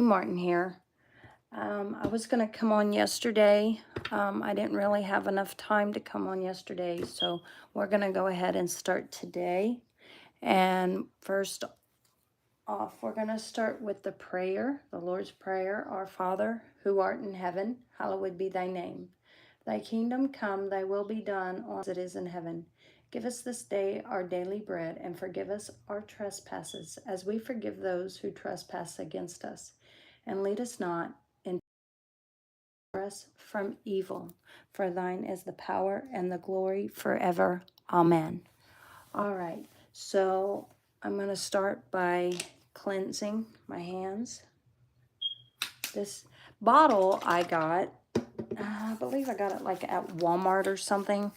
Martin here. I was going to come on yesterday. I didn't really have enough time to come on yesterday, so we're going to go ahead and start today. And first off, we're going to start with the prayer, the Lord's Prayer. Our Father, who art in heaven, hallowed be thy name. Thy kingdom come, thy will be done on as it is in heaven. Give us this day our daily bread, and forgive us our trespasses, as we forgive those who trespass against us. And lead us not into us from evil, for thine is the power and the glory forever. Amen. All right, so I'm going to start by cleansing my hands. This bottle I got, I believe I got it like at Walmart or something.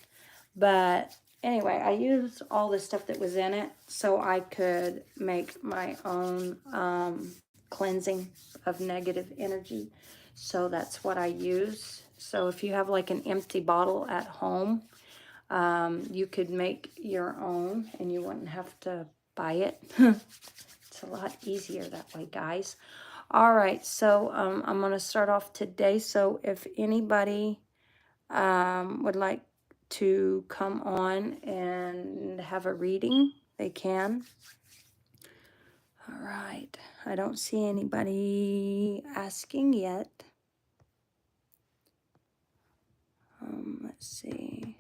But anyway, I used all the stuff that was in it so I could make my own cleansing of negative energy. So that's what I use. So if you have like an empty bottle at home, you could make your own and you wouldn't have to buy it. It's a lot easier that way, guys. All right, so I'm going to start off today. So if anybody would like to come on and have a reading, they can. All right, I don't see anybody asking yet. Let's see.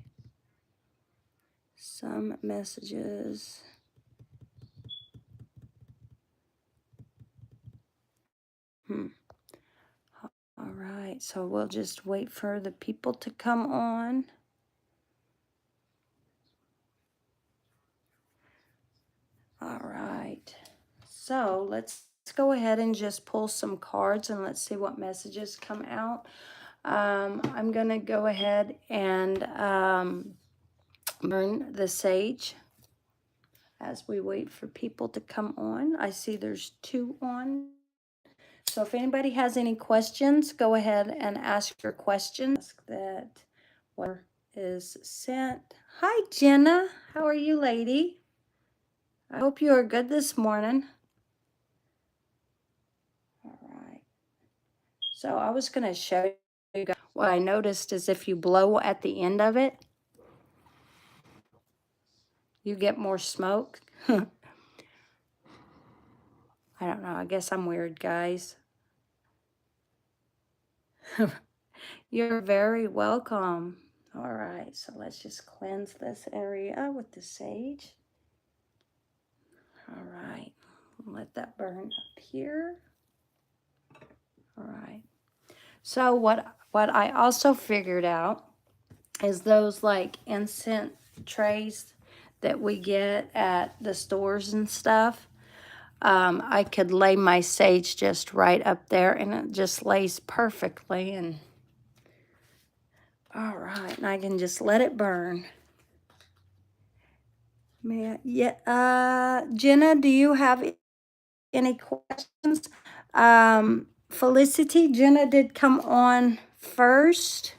Some messages. All right, so we'll just wait for the people to come on. All right, so let's go ahead and just pull some cards and let's see what messages come out. I'm going to go ahead and burn the sage as we wait for people to come on. I see there's 2 on. So if anybody has any questions, go ahead and ask your questions. That what is sent. Hi, Jenna. How are you, lady? I hope you are good this morning. All right. So I was going to show you guys what I noticed is if you blow at the end of it, you get more smoke. I don't know. I guess I'm weird, guys. You're very welcome. All right, so let's just cleanse this area with the sage. All right, let that burn up here. All right. So what I also figured out is those like incense trays that we get at the stores and stuff. I could lay my sage just right up there and it just lays perfectly. And all right, and I can just let it burn. Jenna, do you have any questions? Felicity, Jenna did come on first.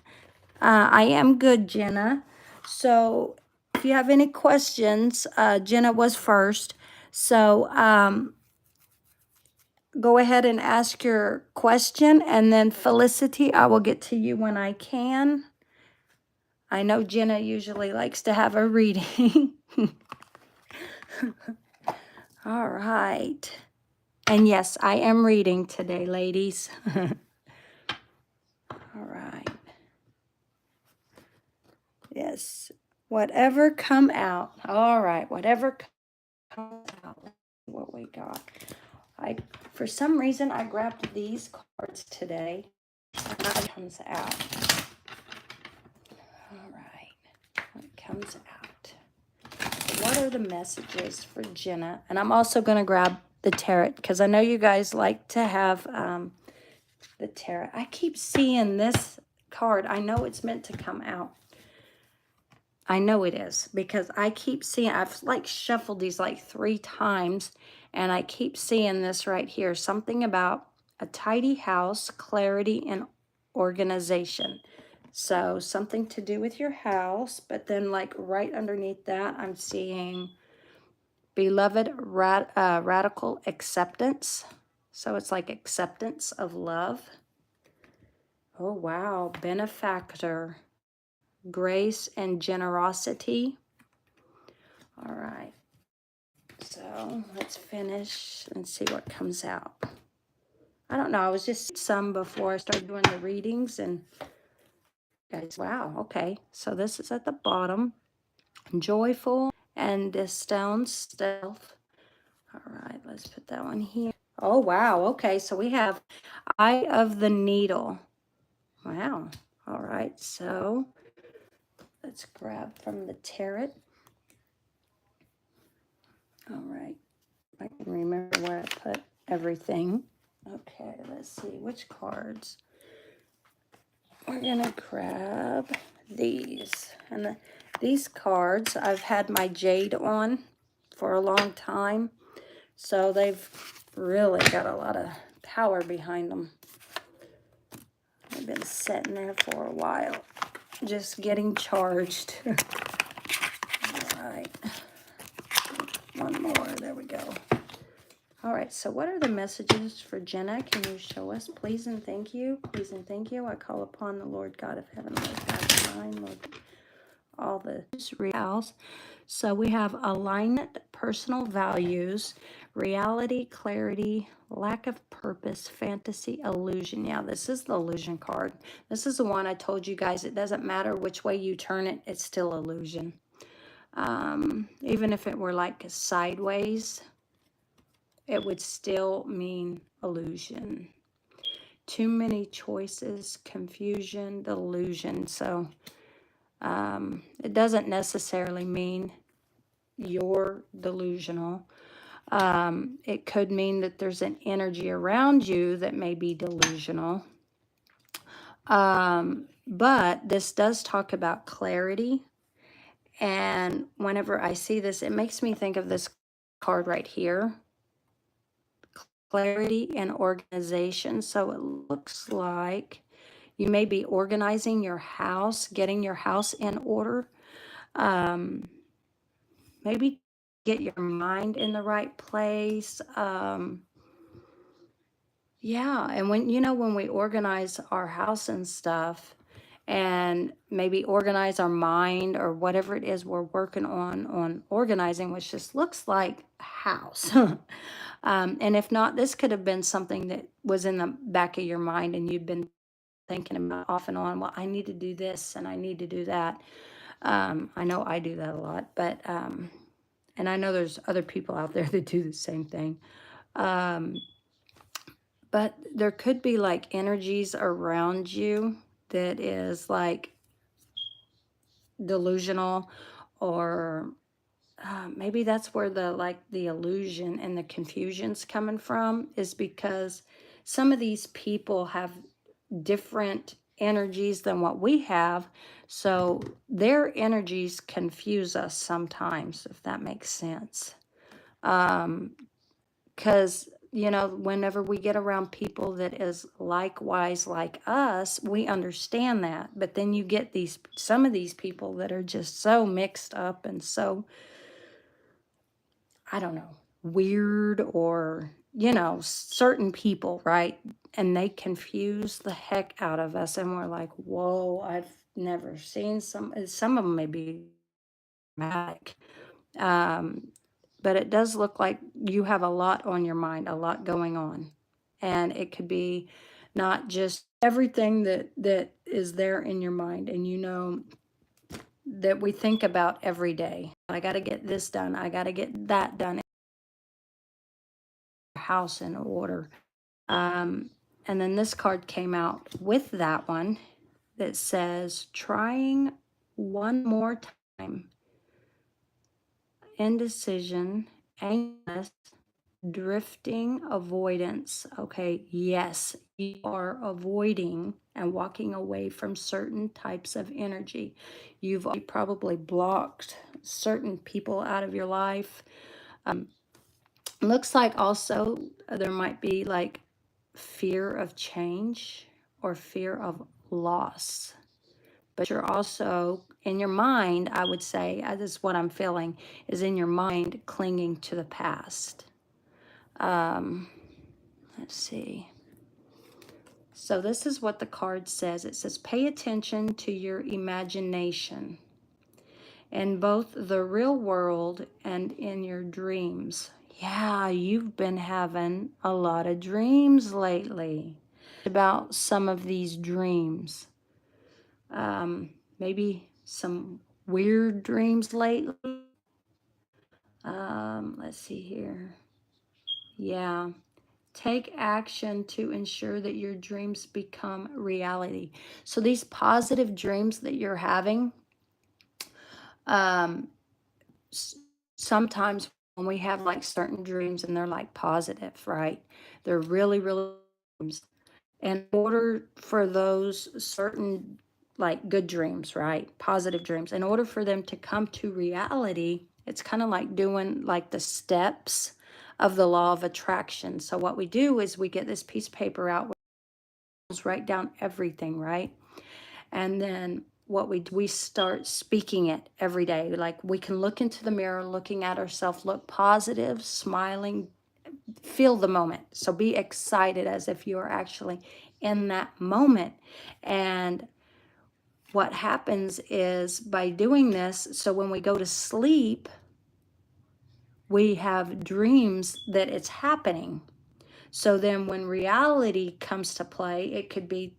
I am good, Jenna. So if you have any questions, Jenna was first. So go ahead and ask your question, and then Felicity, I will get to you when I can. I know Jenna usually likes to have a reading. All right. And yes, I am reading today, ladies. All right. Yes. Whatever come out. All right. Whatever comes out. Let's see what we got. For some reason, I grabbed these cards today. And that comes out. All right. What comes out? What are the messages for Jenna? And I'm also going to grab the tarot because I know you guys like to have the tarot. I keep seeing this card. I know it's meant to come out. I know it is because I keep seeing, I've like shuffled these like 3 times and I keep seeing this right here. Something about a tidy house, clarity, and organization. So something to do with your house, but then like right underneath that, I'm seeing beloved radical acceptance. So it's like acceptance of love. Oh, wow. Benefactor, grace and generosity. All right. So let's finish and see what comes out. I don't know. I was just some before I started doing the readings, and guys, wow. Okay. So this is at the bottom. Joyful and disdain self. All right. Let's put that one here. Oh, wow. Okay. So we have Eye of the Needle. Wow. All right. So let's grab from the tarot. All right. I can remember where I put everything. Okay, let's see which cards. We're gonna grab these. And these cards, I've had my jade on for a long time. So they've really got a lot of power behind them. They've been sitting there for a while, just getting charged. All right. One more, there we go. All right, so what are the messages for Jenna? Can you show us, please and thank you? Please and thank you. I call upon the Lord God of heaven, Lord God of mine, Lord, all the reals. So we have alignment, personal values, reality, clarity, lack of purpose, fantasy, illusion. Yeah, this is the illusion card. This is the one I told you guys, it doesn't matter which way you turn it, it's still illusion. Even if it were like sideways, it would still mean illusion. Too many choices, confusion, delusion. So it doesn't necessarily mean you're delusional. It could mean that there's an energy around you that may be delusional. But this does talk about clarity. And whenever I see this, it makes me think of this card right here. Clarity and organization. So it looks like you may be organizing your house, getting your house in order. Maybe get your mind in the right place. Yeah, and when we organize our house and stuff, and maybe organize our mind or whatever it is we're working on organizing, which just looks like a house. And if not, this could have been something that was in the back of your mind and you've been thinking about off and on, well, I need to do this and I need to do that. I know I do that a lot, but, and I know there's other people out there that do the same thing. But there could be like energies around you that is like delusional, or maybe that's where the illusion and the confusion's coming from, is because some of these people have different energies than what we have, so their energies confuse us sometimes, if that makes sense. Because whenever we get around people that is likewise like us, we understand that. But then you get some of these people that are just so mixed up and so, I don't know, weird, or certain people, right? And they confuse the heck out of us, and we're like, whoa, I've never seen some of them may be dramatic. But it does look like you have a lot on your mind, a lot going on. And it could be not just everything that is there in your mind, and that we think about every day. I got to get this done. I got to get that done. House in order. And then this card came out with that one that says, trying one more time, indecision, anxious, drifting, avoidance. Okay, yes, you are avoiding and walking away from certain types of energy. You've probably blocked certain people out of your life. Looks like also there might be like fear of change or fear of loss. But you're also, in your mind, I would say, this is what I'm feeling, is in your mind clinging to the past. Let's see. So this is what the card says. It says, pay attention to your imagination in both the real world and in your dreams. Yeah, you've been having a lot of dreams lately. About some of these dreams. Maybe some weird dreams lately. Let's see here. Yeah. Take action to ensure that your dreams become reality. So these positive dreams that you're having, um, sometimes when we have like certain dreams and they're like positive, right? They're really, really dreams. In order for those certain like good dreams, right? Positive dreams, in order for them to come to reality, it's kind of like doing like the steps of the law of attraction. So what we do is we get this piece of paper out, we write down everything, right? And then what we start speaking it every day. Like we can look into the mirror, looking at ourselves, look positive, smiling, feel the moment. So be excited as if you are actually in that moment. And what happens is by doing this, so when we go to sleep, we have dreams that it's happening. So then when reality comes to play, it could be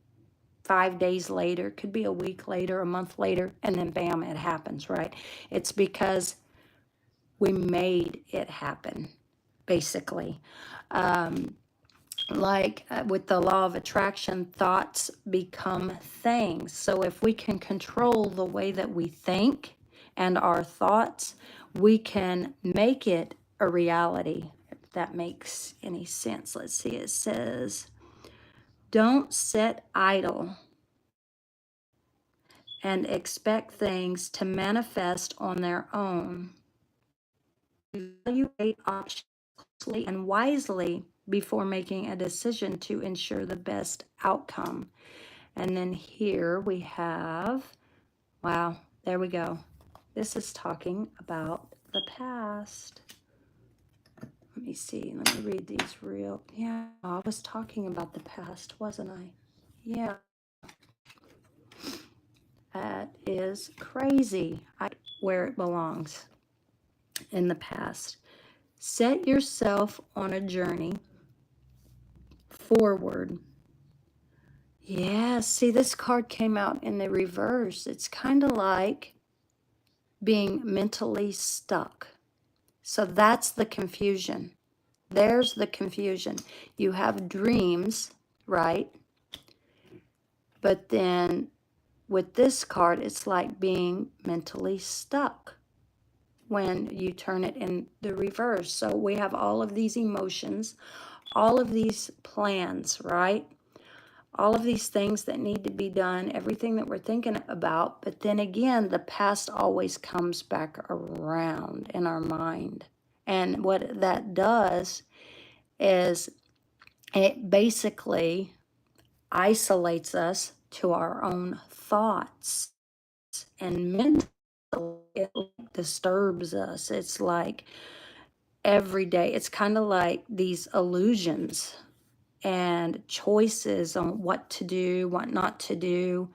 5 days later, could be a week later, a month later, and then bam, it happens, right? It's because we made it happen, basically. With the law of attraction, thoughts become things. So if we can control the way that we think and our thoughts, we can make it a reality, if that makes any sense. Let's see, it says, don't sit idle and expect things to manifest on their own. Evaluate options closely and wisely before making a decision to ensure the best outcome. And then here we have, wow, there we go. This is talking about the past. Let me see, let me read these real, yeah, I was talking about the past, wasn't I? Yeah. That is crazy. Where it belongs in the past. Set yourself on a journey forward. Yeah, see, this card came out in the reverse. It's kind of like being mentally stuck. So that's the confusion. There's the confusion. You have dreams, right? But then with this card, it's like being mentally stuck when you turn it in the reverse. So we have all of these emotions, all of these plans, right? All of these things that need to be done, everything that we're thinking about. But then again, the past always comes back around in our mind. And what that does is it basically isolates us to our own thoughts, and mentally it disturbs us. It's like every day, it's kind of like these illusions and choices on what to do, what not to do.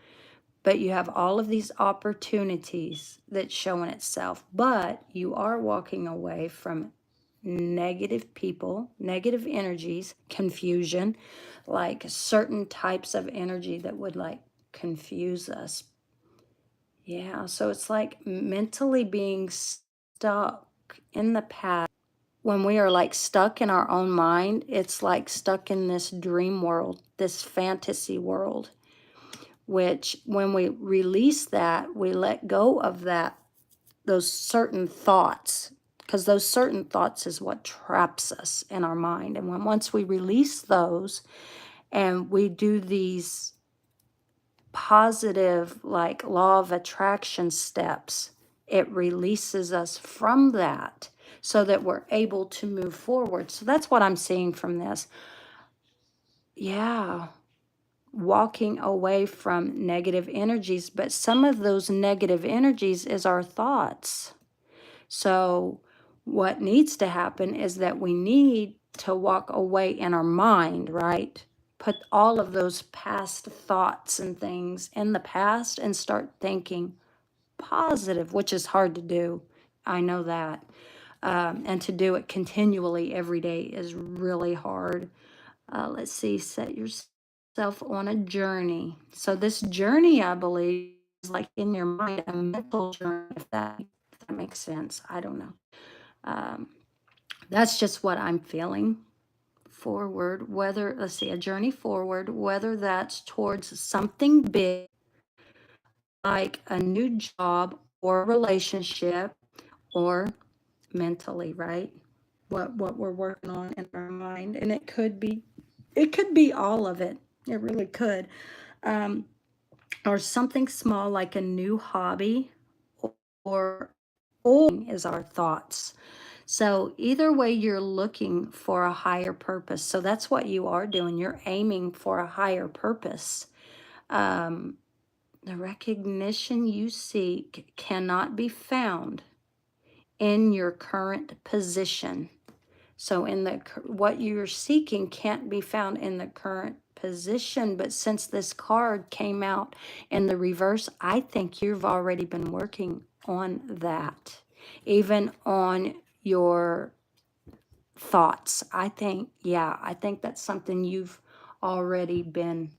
But you have all of these opportunities that's showing itself, but you are walking away from negative people, negative energies, confusion, like certain types of energy that would like confuse us. Yeah, so it's like mentally being stuck in the past. When we are like stuck in our own mind, it's like stuck in this dream world, this fantasy world, which when we release that, we let go of that, those certain thoughts, because those certain thoughts is what traps us in our mind. And once we release those and we do these positive, like law of attraction steps, it releases us from that so that we're able to move forward. So that's what I'm seeing from this. Yeah. Walking away from negative energies, but some of those negative energies is our thoughts. So what needs to happen is that we need to walk away in our mind, right? Put all of those past thoughts and things in the past and start thinking positive, which is hard to do. I know that. And to do it continually every day is really hard. Let's see, set yourself on a journey. So this journey, I believe, is like in your mind, a mental journey, if that makes sense. I don't know. Um, that's just what I'm feeling. Forward, whether, let's see, a journey forward, whether that's towards something big, like a new job or relationship, or mentally, right? What we're working on in our mind. And it could be all of it. It really could. Um, or something small like a new hobby, or is our thoughts. So either way, you're looking for a higher purpose. So that's what you are doing. You're aiming for a higher purpose. Um, the recognition you seek cannot be found in your current position. So what you're seeking can't be found in the current position, but since this card came out in the reverse, I think you've already been working on that, even on your thoughts. I think that's something you've already been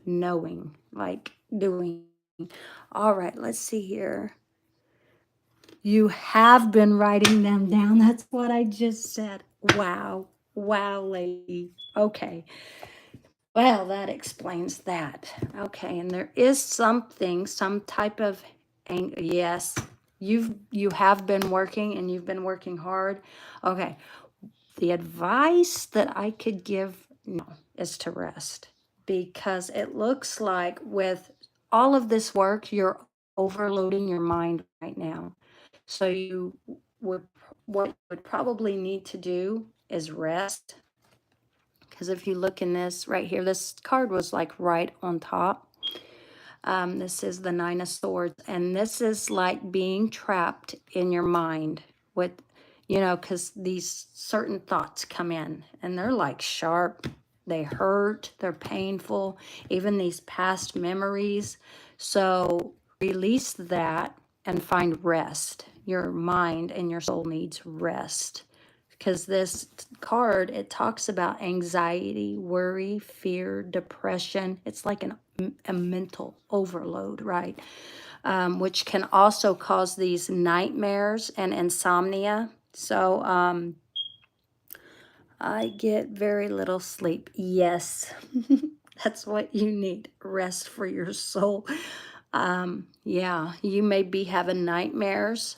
knowing, like doing. All right, let's see here. You have been writing them down. That's what I just said. Wow. Wow, lady. Okay. Well, that explains that. Okay, and there is something, some type of yes, you have been working and you've been working hard. Okay. The advice that I could give now is to rest, because it looks like with all of this work, you're overloading your mind right now. So would, what you would probably need to do is rest. Because if you look in this right here, this card was like right on top. This is the Nine of Swords, and this is like being trapped in your mind with, because these certain thoughts come in and they're like sharp, they hurt, they're painful, even these past memories. So release that and find rest. Your mind and your soul needs rest, because this card, it talks about anxiety, worry, fear, depression. It's like a mental overload, right? Which can also cause these nightmares and insomnia. So I get very little sleep. Yes, that's what you need, rest for your soul. Yeah, you may be having nightmares,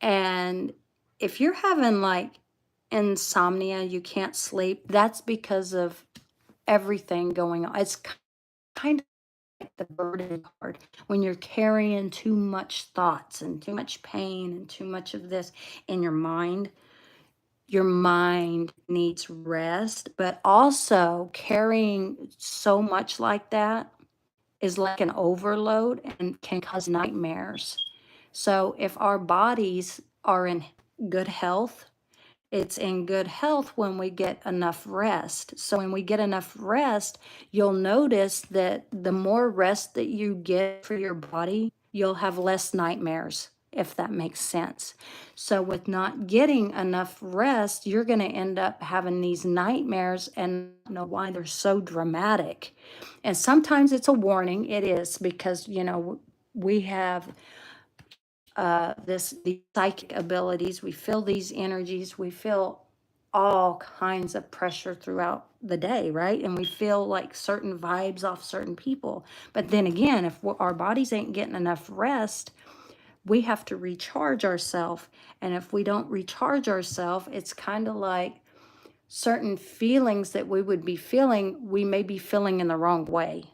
and if you're having like insomnia, you can't sleep, that's because of everything going on. It's kind of like the burden card. When you're carrying too much thoughts and too much pain and too much of this in your mind needs rest. But also carrying so much like that is like an overload and can cause nightmares. So if our bodies are in good health, it's in good health when we get enough rest. So when we get enough rest, you'll notice that the more rest that you get for your body, you'll have less nightmares, if that makes sense. So with not getting enough rest, you're going to end up having these nightmares and not know why they're so dramatic. And sometimes it's a warning. It is, because, we have these psychic abilities. We feel these energies. We feel all kinds of pressure throughout the day, right? And we feel like certain vibes off certain people. But then again, if our bodies ain't getting enough rest, we have to recharge ourselves. And if we don't recharge ourselves, it's kind of like certain feelings that we would be feeling, we may be feeling in the wrong way.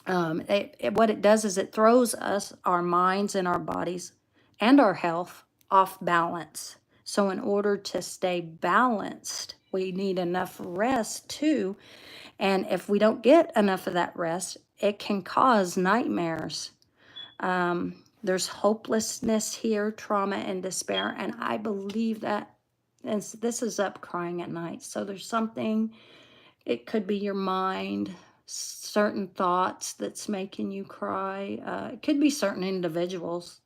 What it does is it throws us, our minds and our bodies and our health, off balance. So in order to stay balanced, we need enough rest too. And if we don't get enough of that rest, it can cause nightmares. There's hopelessness here, trauma and despair. And I believe that And this is up crying at night. So there's something, it could be your mind, certain thoughts that's making you cry. It could be certain individuals,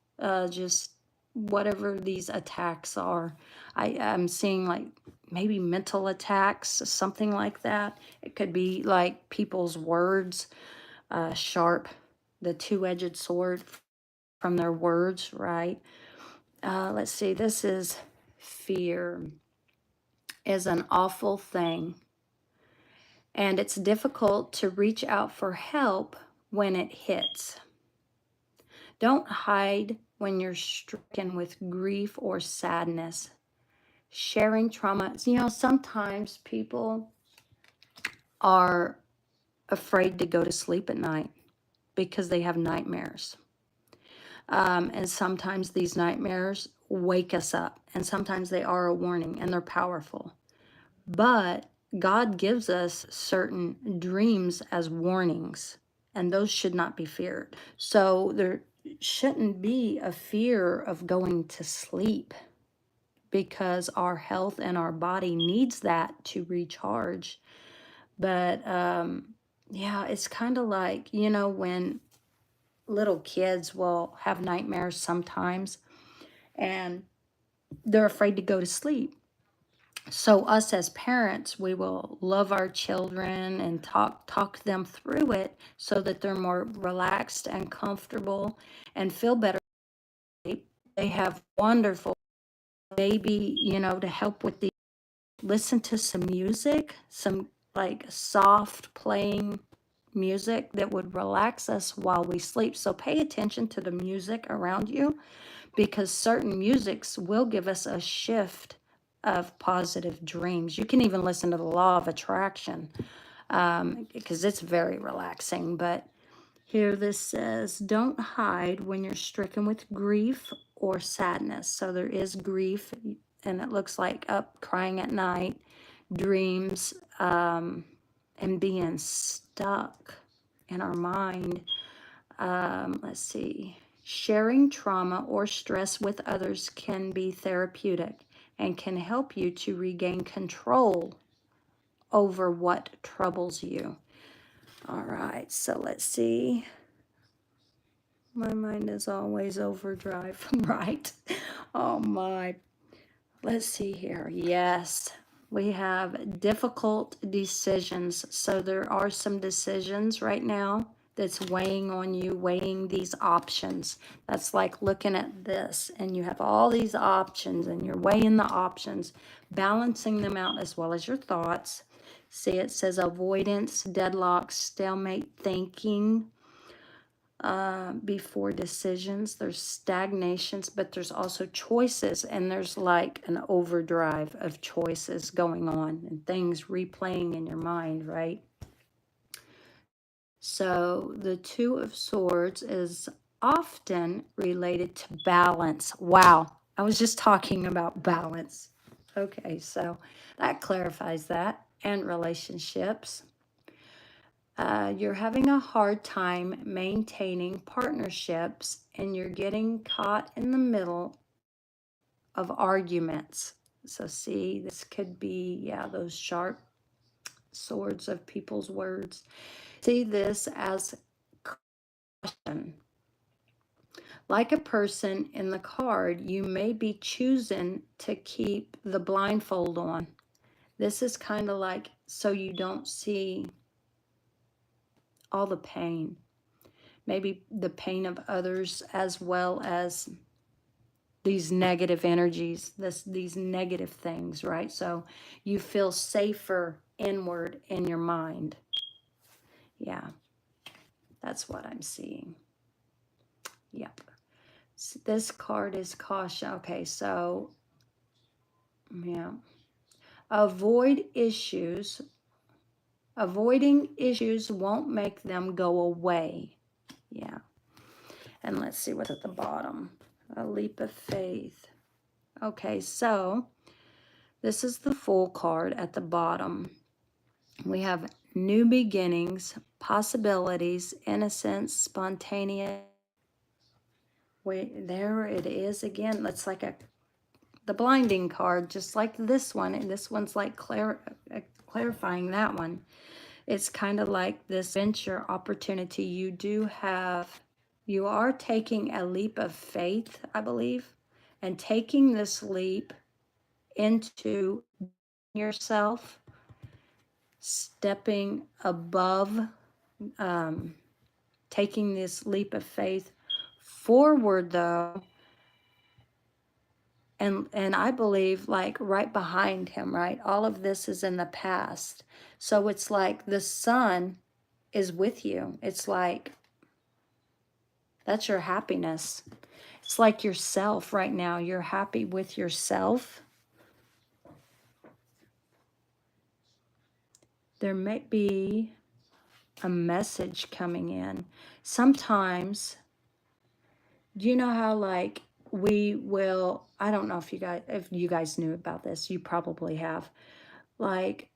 just whatever these attacks are. I'm seeing like maybe mental attacks, something like that. It could be like people's words, sharp, the two-edged sword from their words, right? Let's see, this is fear is an awful thing, and it's difficult to reach out for help when it hits. Don't hide when you're stricken with grief or sadness. Sharing trauma, sometimes people are afraid to go to sleep at night because they have nightmares. And sometimes these nightmares wake us up, and sometimes they are a warning and they're powerful. But God gives us certain dreams as warnings, and those should not be feared. So there shouldn't be a fear of going to sleep, because our health and our body needs that to recharge. But yeah, it's kind of like, when little kids will have nightmares sometimes and they're afraid to go to sleep. So us as parents, we will love our children and talk them through it so that they're more relaxed and comfortable and feel better. They have wonderful, maybe, to help with the, listen to some music, some like soft playing music that would relax us while we sleep. So pay attention to the music around you, because certain musics will give us a shift of positive dreams. You can even listen to the law of attraction, because it's very relaxing. But here this says, don't hide when you're stricken with grief or sadness. So there is grief, and it looks like up crying at night, dreams, and being stuck in our mind. Let's see. Sharing trauma or stress with others can be therapeutic and can help you to regain control over what troubles you. All right, so let's see. My mind is always overdrive, right? Oh my. Let's see here. Yes, we have difficult decisions. So there are some decisions right now that's weighing on you, weighing these options. That's like looking at this and you have all these options and you're weighing the options, balancing them out as well as your thoughts. See, it says avoidance, deadlock, stalemate thinking, before decisions. There's stagnations, but there's also choices, and there's like an overdrive of choices going on and things replaying in your mind, right? So the Two of Swords is often related to balance. Wow, I was just talking about balance. Okay, so that clarifies that. And relationships. You're having a hard time maintaining partnerships, and you're getting caught in the middle of arguments. So see, this could be, yeah, those sharp swords of people's words. See this as caution. Like a person in the card, you may be choosing to keep the blindfold on. This is kind of like so you don't see all the pain. Maybe the pain of others, as well as these negative energies, these negative things, right? So you feel safer inward in your mind. Yeah, that's what I'm seeing. Yep. So this card is caution. Okay, so yeah. Avoiding issues won't make them go away. Yeah. And let's see what's at the bottom. A leap of faith. Okay, so this is the Fool card at the bottom. We have new beginnings, possibilities, innocence, spontaneous. Wait, there it is again. It's like the blinding card, just like this one. And this one's like clarifying that one. It's kind of like this venture opportunity. You are taking a leap of faith, I believe, and taking this leap into yourself, stepping above, taking this leap of faith forward, though. And I believe, like, right behind him, right? All of this is in the past. So it's like the sun is with you. It's like, that's your happiness. It's like yourself right now. You're happy with yourself. There may be a message coming in. Sometimes, do you know how, like, we will, I don't know if you guys knew about this, you probably have, like,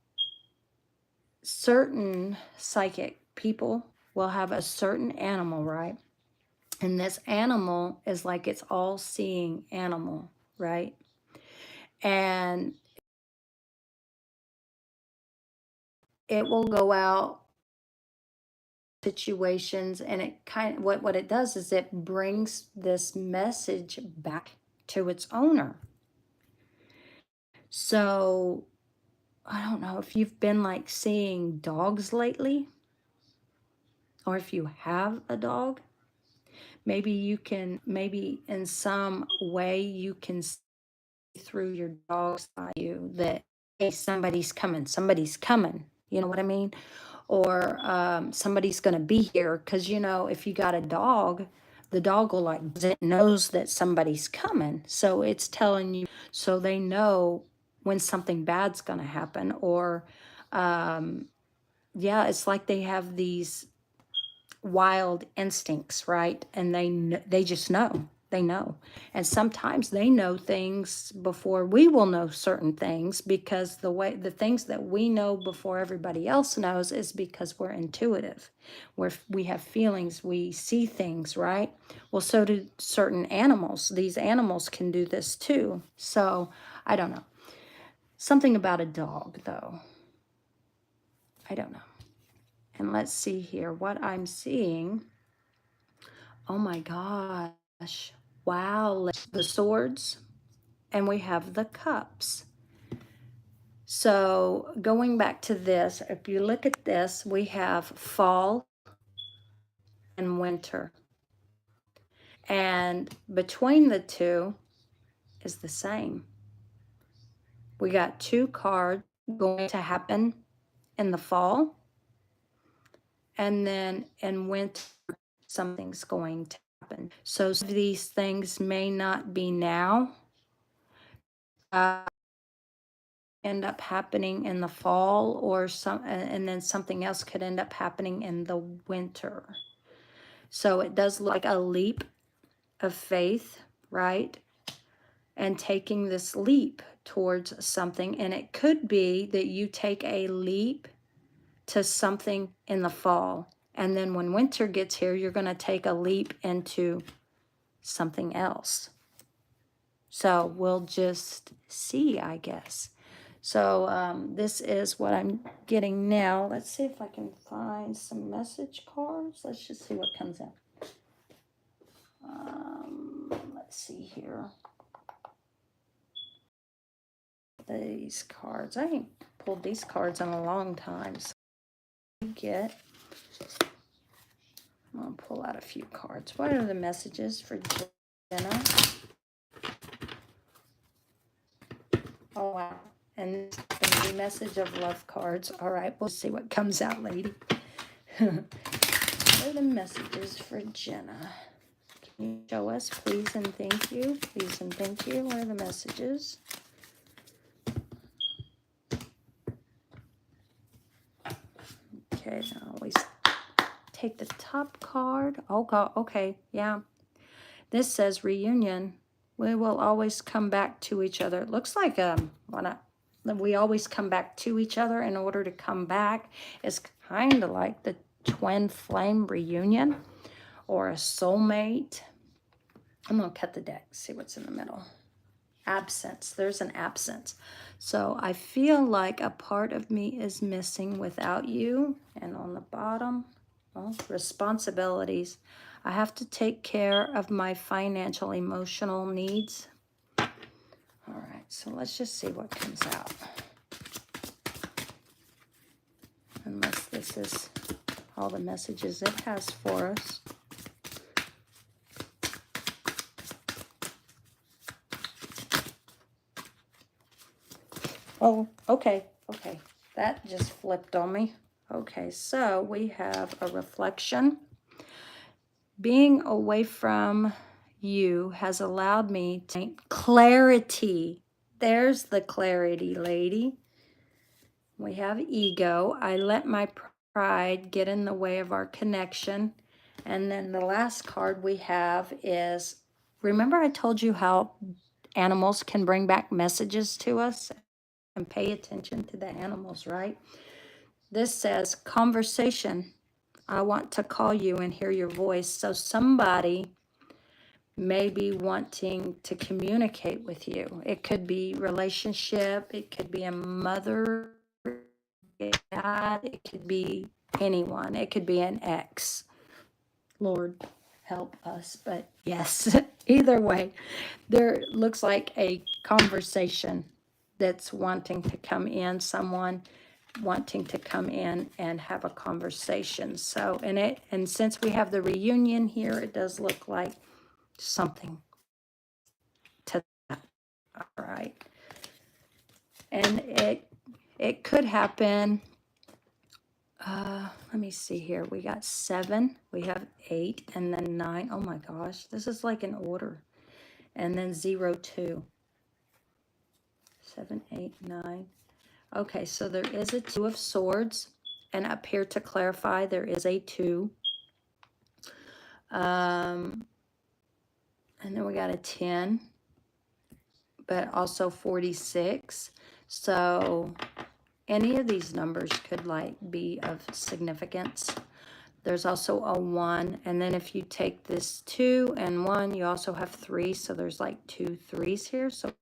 certain psychic people will have a certain animal, right? And this animal is like it's all-seeing animal, right? And it will go out situations, and it kind of, what it does is it brings this message back to its owner. So I don't know if you've been like seeing dogs lately, or if you have a dog, maybe in some way you can see through your dog's eye that, hey, somebody's coming, you know what I mean? Or somebody's going to be here, because, you know, if you got a dog, the dog will, like, it knows that somebody's coming, so it's telling you, so they know when something bad's going to happen. Or yeah, it's like they have these wild instincts, right? And they just know. They know. And sometimes they know things before we will know certain things, because the things that we know before everybody else knows is because we're intuitive. We have feelings, we see things, right? Well, so do certain animals. These animals can do this too. So, I don't know. Something about a dog, though. I don't know. And let's see here what I'm seeing. Oh my gosh. Wow. The swords, and we have the cups. So going back to this, if you look at this, we have fall and winter. And between the two is the same. We got two cards going to happen in the fall, and then in winter, something's going to happen. So these things may not be now, end up happening in the fall, or and then something else could end up happening in the winter. So it does look like a leap of faith, right? And taking this leap towards something, and it could be that you take a leap to something in the fall, and then when winter gets here, you're going to take a leap into something else. So we'll just see, I guess. So this is what I'm getting now. Let's see if I can find some message cards. Let's just see what comes out. Let's see here. These cards. I ain't pulled these cards in a long time. So I'm going to pull out a few cards. What are the messages for Jenna? Oh, wow. And the message of love cards. All right, we'll see what comes out, lady. What are the messages for Jenna? Can you show us, please and thank you? Please and thank you. What are the messages? Okay, I always take the top card. Oh, God. Okay, yeah. This says reunion. We will always come back to each other. It looks like we always come back to each other in order to come back. It's kind of like the twin flame reunion or a soulmate. I'm going to cut the deck, see what's in the middle. absence. There's an absence. So I feel like a part of me is missing without you. And on the bottom, well, responsibilities. I have to take care of my financial, emotional needs. All right, so let's just see what comes out. Unless this is all the messages it has for us. Oh, okay, okay. That just flipped on me. Okay, so we have a reflection. Being away from you has allowed me to gain clarity. There's the clarity, lady. We have ego. I let my pride get in the way of our connection. And then the last card we have is, remember I told you how animals can bring back messages to us? And pay attention to the animals, right? This says, conversation. I want to call you and hear your voice. So somebody may be wanting to communicate with you. It could be relationship. It could be a mother, dad. It could be anyone. It could be an ex. Lord, help us. But yes, either way, there looks like a conversation that's wanting to come in, someone wanting to come in and have a conversation. So, and since we have the reunion here, it does look like something to that. All right. And it could happen. Let me see here. We got 7, we have 8, and then 9. Oh my gosh, this is like an order. And then 0, 2. 7, 8, 9. Okay, so there is a 2 of swords, and up here to clarify, there is a 2. And then we got a 10, but also 46. So any of these numbers could like be of significance. There's also a 1, and then if you take this 2 and 1, you also have 3. So there's like 2 3s here. So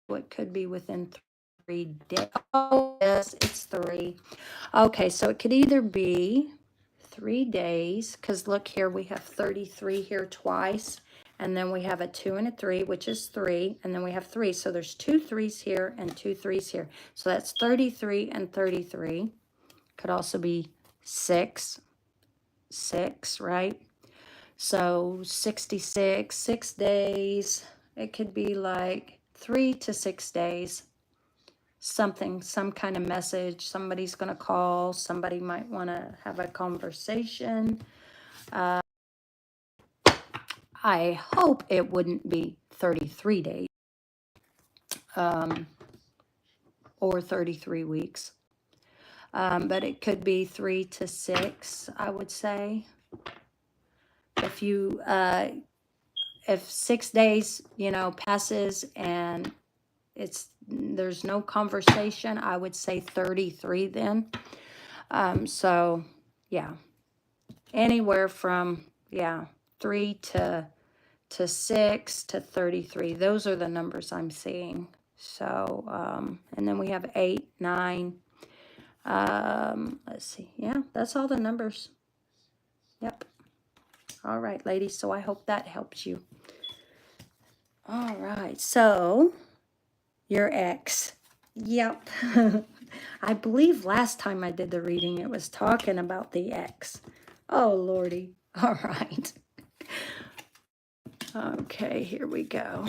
it could be within 3 days. Oh, yes, it's 3. Okay, so it could either be 3 days, because look here, we have 33 here twice, and then we have a 2 and a 3, which is 3, and then we have 3. So there's 2 3s here and 2 3s here. So that's 33 and 33. Could also be 6, 6, right? So 66, 6 days. It could be like 3 to 6 days. Something, some kind of message. Somebody's going to call. Somebody might want to have a conversation. I hope it wouldn't be 33 days or 33 weeks. But it could be 3 to 6, I would say. If you, if 6 days, passes and there's no conversation, I would say 33 then. So yeah, anywhere from 3 to 6 to 33. Those are the numbers I'm seeing. So and then we have 8, 9. Let's see. Yeah, that's all the numbers. Yep. All right, ladies. So I hope that helps you. All right. So your ex. Yep. I believe last time I did the reading, it was talking about the ex. Oh, Lordy. All right. Okay, here we go.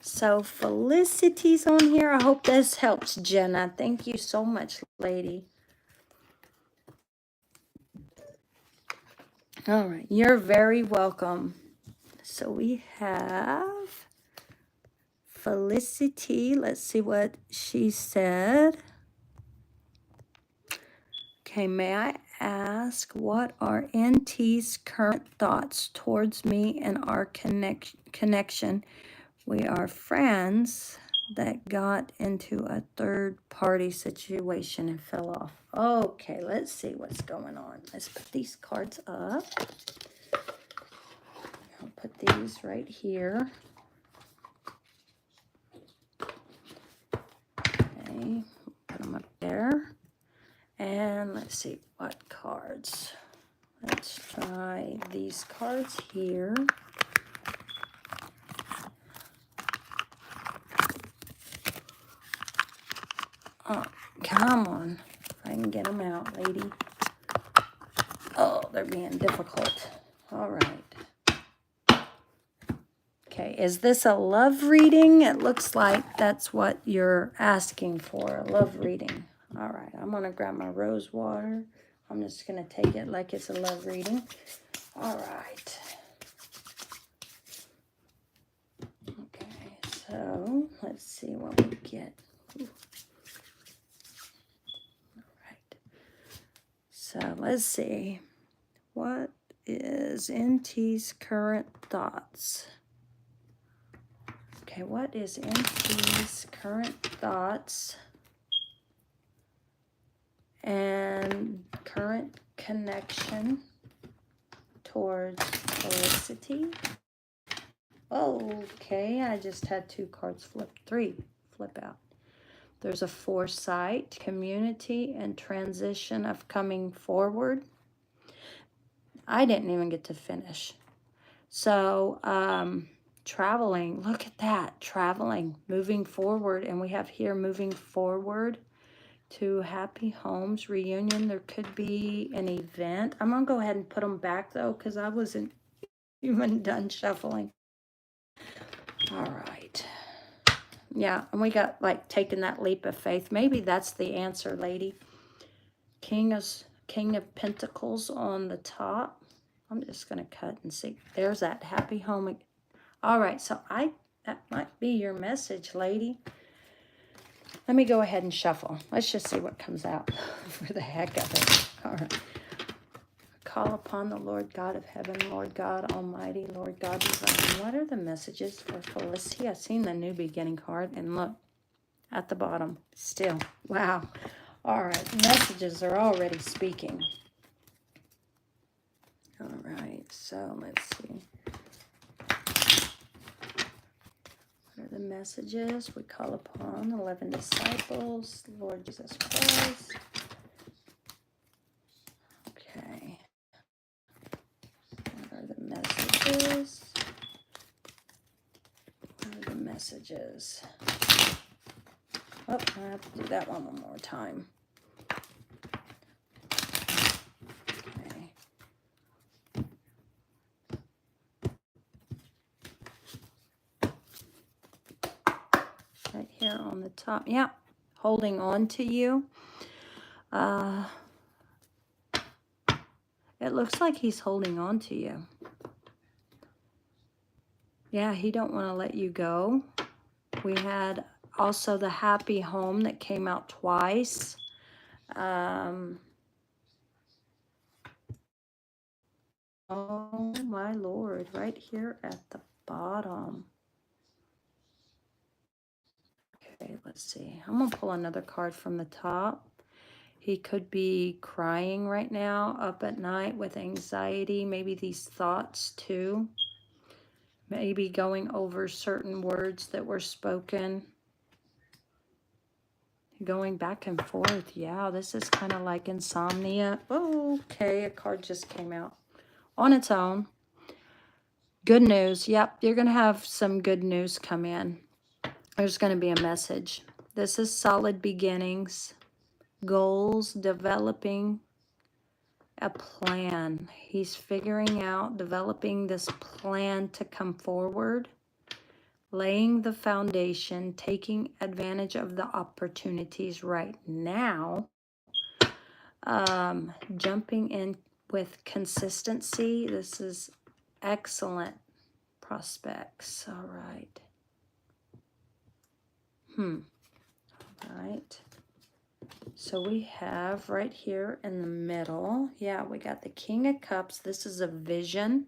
So Felicity's on here. I hope this helps, Jenna. Thank you so much, lady. All right, you're very welcome. So we have Felicity. Let's see what she said. Okay, may I ask, what are NT's current thoughts towards me and our connection? We are friends that got into a third-party situation and fell off. Okay, let's see what's going on. Let's put these cards up. I'll put these right here. Okay, put them up there. And let's see what cards. Let's try these cards here. Oh, come on. I can get them out, lady. Oh, they're being difficult. All right. Okay, is this a love reading? It looks like that's what you're asking for, a love reading. All right, I'm going to grab my rose water. I'm just going to take it like it's a love reading. All right. Okay, so let's see what we get. Ooh. All right. So let's see. What is NT's current thoughts? Okay, what is NT's current thoughts and current connection towards felicity? Okay, I just had 2 cards flip, 3 flip out. There's a foresight, community, and transition of coming forward. I didn't even get to finish. So, traveling, look at that, traveling, moving forward. And we have here moving forward to happy homes, reunion. There could be an event. I'm going to go ahead and put them back, though, because I wasn't even done shuffling. All right. Yeah, and we got, like, taking that leap of faith. Maybe that's the answer, lady. King of Pentacles on the top. I'm just going to cut and see. There's that happy home. All right, so that might be your message, lady. Let me go ahead and shuffle. Let's just see what comes out for the heck of it. All right. Call upon the Lord God of heaven, Lord God Almighty, Lord God divine. What are the messages for Felicity? I've seen the new beginning card, and look at the bottom still. Wow. All right, messages are already speaking. All right, so let's see. What are the messages? We call upon 11 disciples, Lord Jesus Christ. Okay. What are the messages? What are the messages? Oh, I have to do that one more time. Okay. Right here on the top. Yeah, holding on to you. It looks like he's holding on to you. Yeah, he don't want to let you go. We had also the happy home that came out twice. Oh my Lord, right here at the bottom. Okay, let's see. I'm going to pull another card from the top. He could be crying right now, up at night with anxiety, maybe these thoughts too. Maybe going over certain words that were spoken. Going back and forth. Yeah, this is kind of like insomnia. Oh, okay, a card just came out on its own. Good news. Yep, you're going to have some good news come in. There's going to be a message. This is solid beginnings, goals, developing a plan. He's figuring out, developing this plan to come forward, laying the foundation, taking advantage of the opportunities right now, jumping in with consistency. This is excellent prospects. All right. All right. So we have right here in the middle, yeah, we got the King of Cups. This is a vision.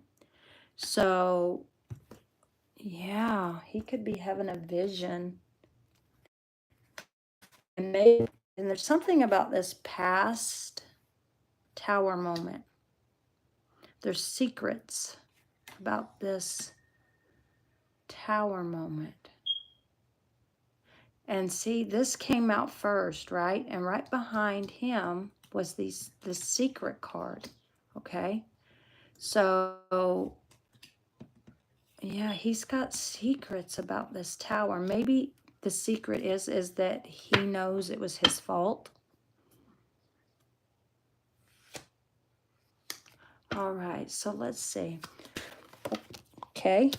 So, yeah, he could be having a vision. And there's something about this past tower moment. There's secrets about this tower moment. And see, this came out first, right? And right behind him was the secret card, okay? So, yeah, he's got secrets about this tower. Maybe the secret is that he knows it was his fault. All right, so let's see. Okay,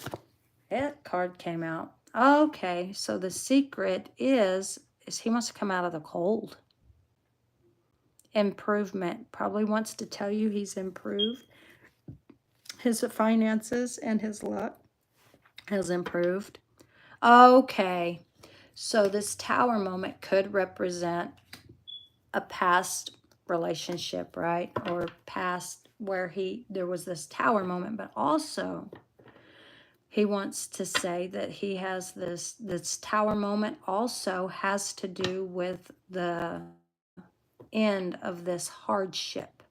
that card came out. Okay, so the secret is he wants to come out of the cold. Improvement. Probably wants to tell you he's improved. His finances and his luck has improved. Okay, so this tower moment could represent a past relationship, right? Or past where there was this tower moment, but also he wants to say that he has this tower moment also has to do with the end of this hardship.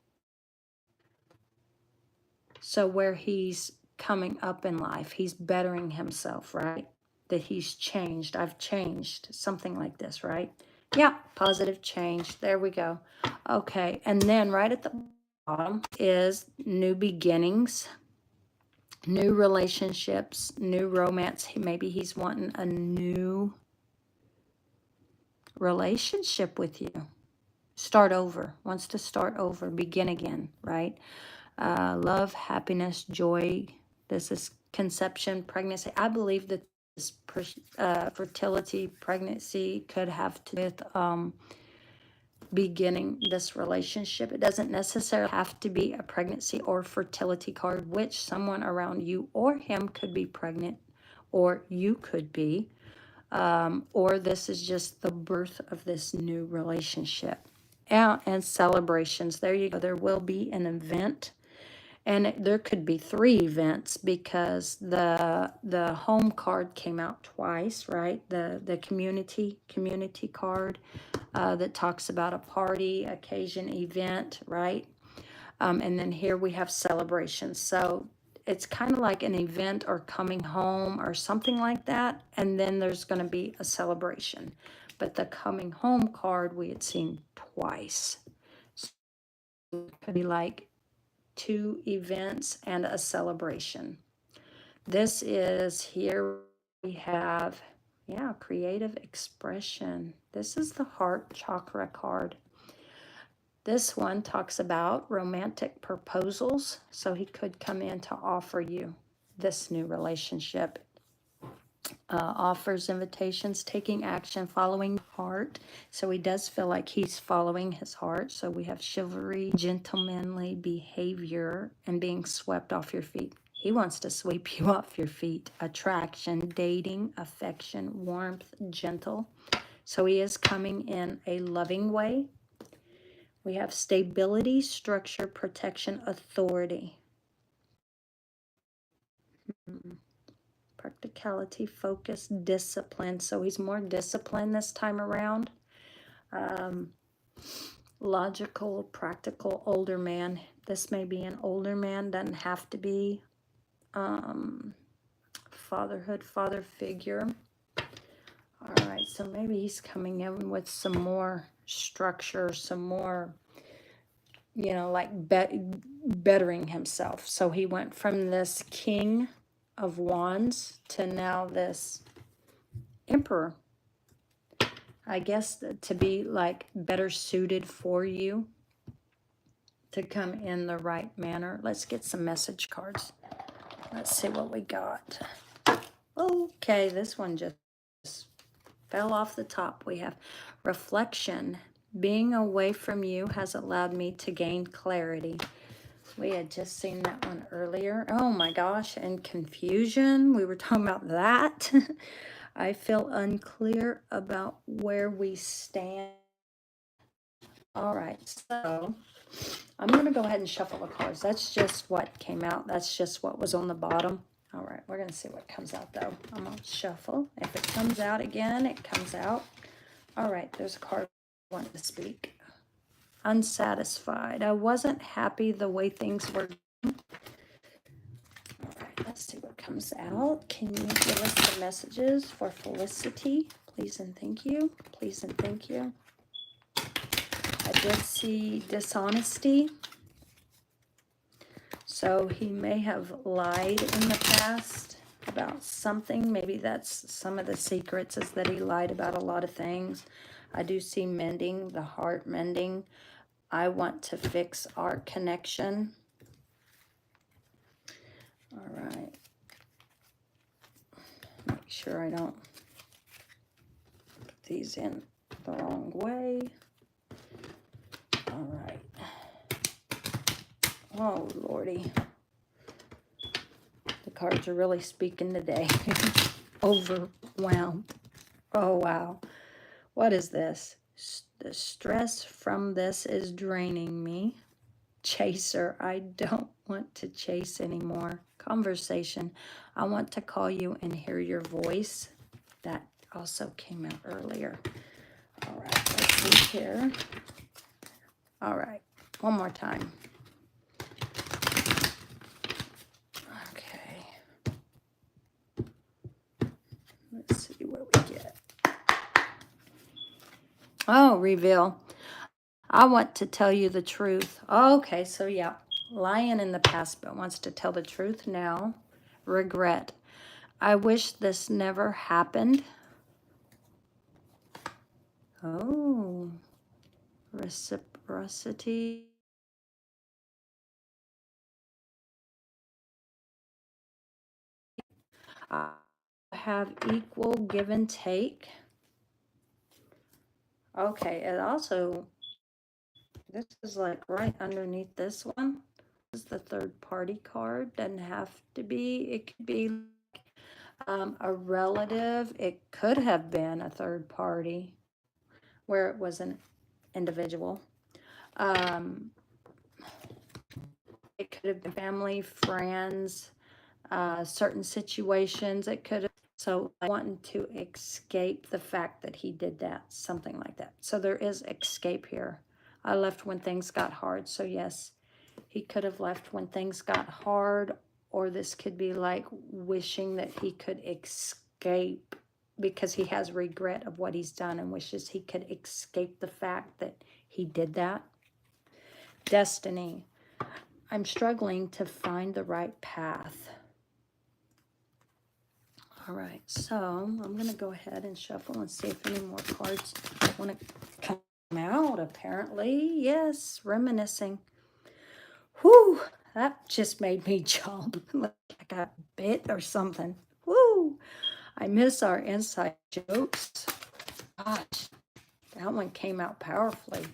So where he's coming up in life, he's bettering himself, right? That he's changed. I've changed. Something like this, right? Yeah, positive change. There we go. Okay, and then right at the bottom is new beginnings, new relationships, new romance. Maybe he's wanting a new relationship with you. Start over, wants to start over, begin again, right? Love, happiness, joy. This is conception, pregnancy. I believe that this fertility, pregnancy could have to do with beginning this relationship. It doesn't necessarily have to be a pregnancy or fertility card, which someone around you or him could be pregnant, or you could be, or this is just the birth of this new relationship. And celebrations. There you go. There will be an event. And there could be 3 events because the home card came out twice, right? The community card that talks about a party, occasion, event, right? And then here we have celebrations. So it's kind of like an event or coming home or something like that. And then there's going to be a celebration. But the coming home card we had seen twice. So it could be like 2 events and a celebration. This is, here we have, yeah, creative expression. This is the heart chakra card. This one talks about romantic proposals. So he could come in to offer you this new relationship. Offers, invitations, taking action, following heart. So he does feel like he's following his heart. So we have chivalry, gentlemanly behavior, and being swept off your feet. He wants to sweep you off your feet. Attraction, dating, affection, warmth, gentle. So he is coming in a loving way. We have stability, structure, protection, authority. Practicality, focus, discipline. So he's more disciplined this time around. Logical, practical, older man. This may be an older man, doesn't have to be. Fatherhood, father figure. All right, so maybe he's coming in with some more structure, some more, you know, like bettering himself. So he went from this King of Wands to now this Emperor. I guess to be like better suited for you, to come in the right manner. Let's get some message cards. Let's see what we got. Okay, this one just fell off the top. We have reflection. Being away from you has allowed me to gain clarity. We had just seen that one earlier. Oh my gosh, and confusion. We were talking about that. I feel unclear about where we stand. All right, so I'm going to go ahead and shuffle the cards. That's just what came out. That's just what was on the bottom. All right, we're going to see what comes out, though. I'm going to shuffle. If it comes out again, it comes out. All right, there's a card I want to speak. Unsatisfied. I wasn't happy the way things were. All right, let's see what comes out. Can you give us the messages for Felicity, Please and thank you. Please and thank you. I did see dishonesty. So he may have lied in the past about something. Maybe that's some of the secrets, is that he lied about a lot of things. I do see mending, the heart mending. I want to fix our connection. All right. Make sure I don't put these in the wrong way. All right. Oh, Lordy. The cards are really speaking today. Overwhelmed. Oh, wow. What is this? The stress from this is draining me. Chaser, I don't want to chase anymore. Conversation, I want to call you and hear your voice. That also came out earlier. All right, let's see here. All right, one more time. Okay. Let's see what we get. Oh, reveal. I want to tell you the truth. Okay, so yeah, lying in the past, but wants to tell the truth now. Regret. I wish this never happened. Oh, reciprocity. I have equal give and take. Okay, it also, this is like right underneath this one. This is the third party card. Doesn't have to be. It could be a relative. It could have been a third party where it was an individual. It could have been family, friends, certain situations. It could have, so wanting to escape the fact that he did that, something like that. So there is escape here. I left when things got hard. So yes, he could have left when things got hard, or this could be like wishing that he could escape because he has regret of what he's done and wishes he could escape the fact that he did that. Destiny. I'm struggling to find the right path. All right, so I'm going to go ahead and shuffle and see if any more cards want to come out, apparently. Yes, reminiscing. Whew, that just made me jump like I got bit or something. Whoo, I miss our inside jokes. Gosh, that one came out powerfully.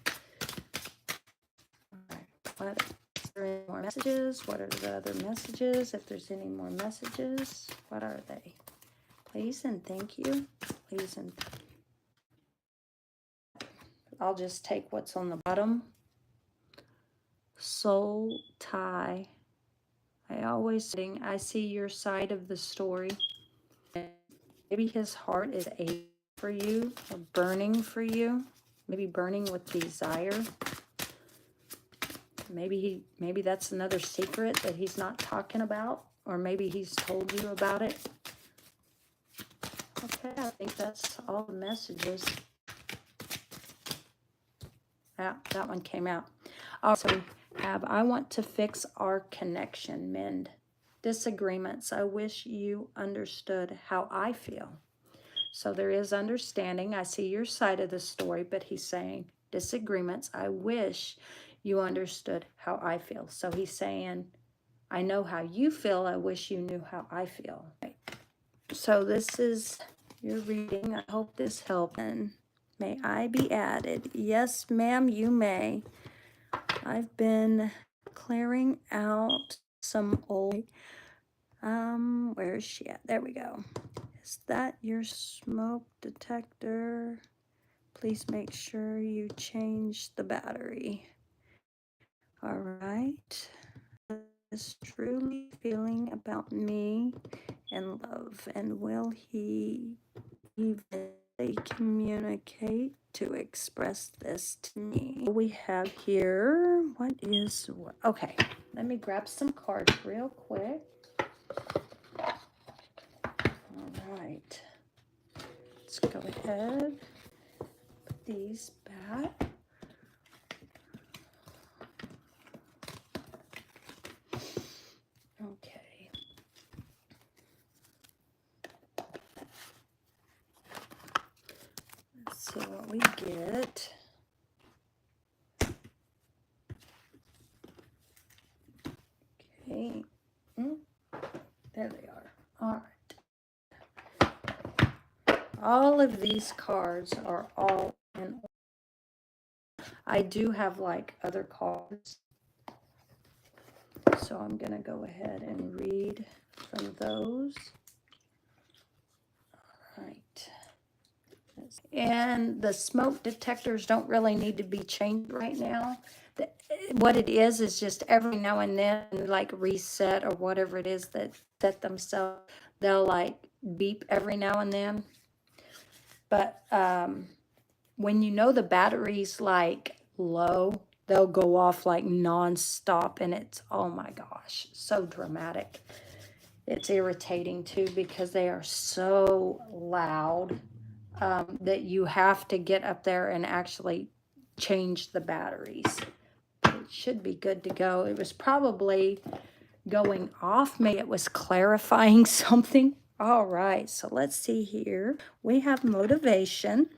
All right, what, is there any more messages? What are the other messages? If there's any more messages, what are they? Please and thank you. Please and I'll just take what's on the bottom. Soul tie. I see your side of the story. Maybe his heart is aching for you, or burning for you. Maybe burning with desire. Maybe that's another secret that he's not talking about, or maybe he's told you about it. Okay, I think that's all the messages. Yeah, that one came out. Also, I want to fix our connection, mend disagreements. I wish you understood how I feel. So there is understanding. I see your side of the story, but he's saying disagreements. I wish you understood how I feel. So he's saying, I know how you feel. I wish you knew how I feel. Right. So this is your reading. I hope this helped. And may I be added? Yes, ma'am, you may. I've been clearing out some old, where is she at? There we go. Is that your smoke detector? Please make sure you change the battery. All right. Is truly feeling about me and love, and will he eventually communicate to express this to me? We have here, what is what? Okay, let me grab some cards real quick. All right. Let's go ahead, put these back. Okay. Let's see what we get. Okay. There they are. All right. All of these cards are all in order. I do have like other cards, so I'm going to go ahead and read from those. All right. And the smoke detectors don't really need to be changed right now. What it is just every now and then, like reset or whatever it is that set themselves, they'll like beep every now and then. But when you know the battery's like low, they'll go off like non-stop, and it's, oh my gosh, so dramatic. It's irritating too because they are so loud that you have to get up there and actually change the batteries. But it should be good to go. It was probably going off. Maybe it was clarifying something. All right, so let's see here. We have motivation.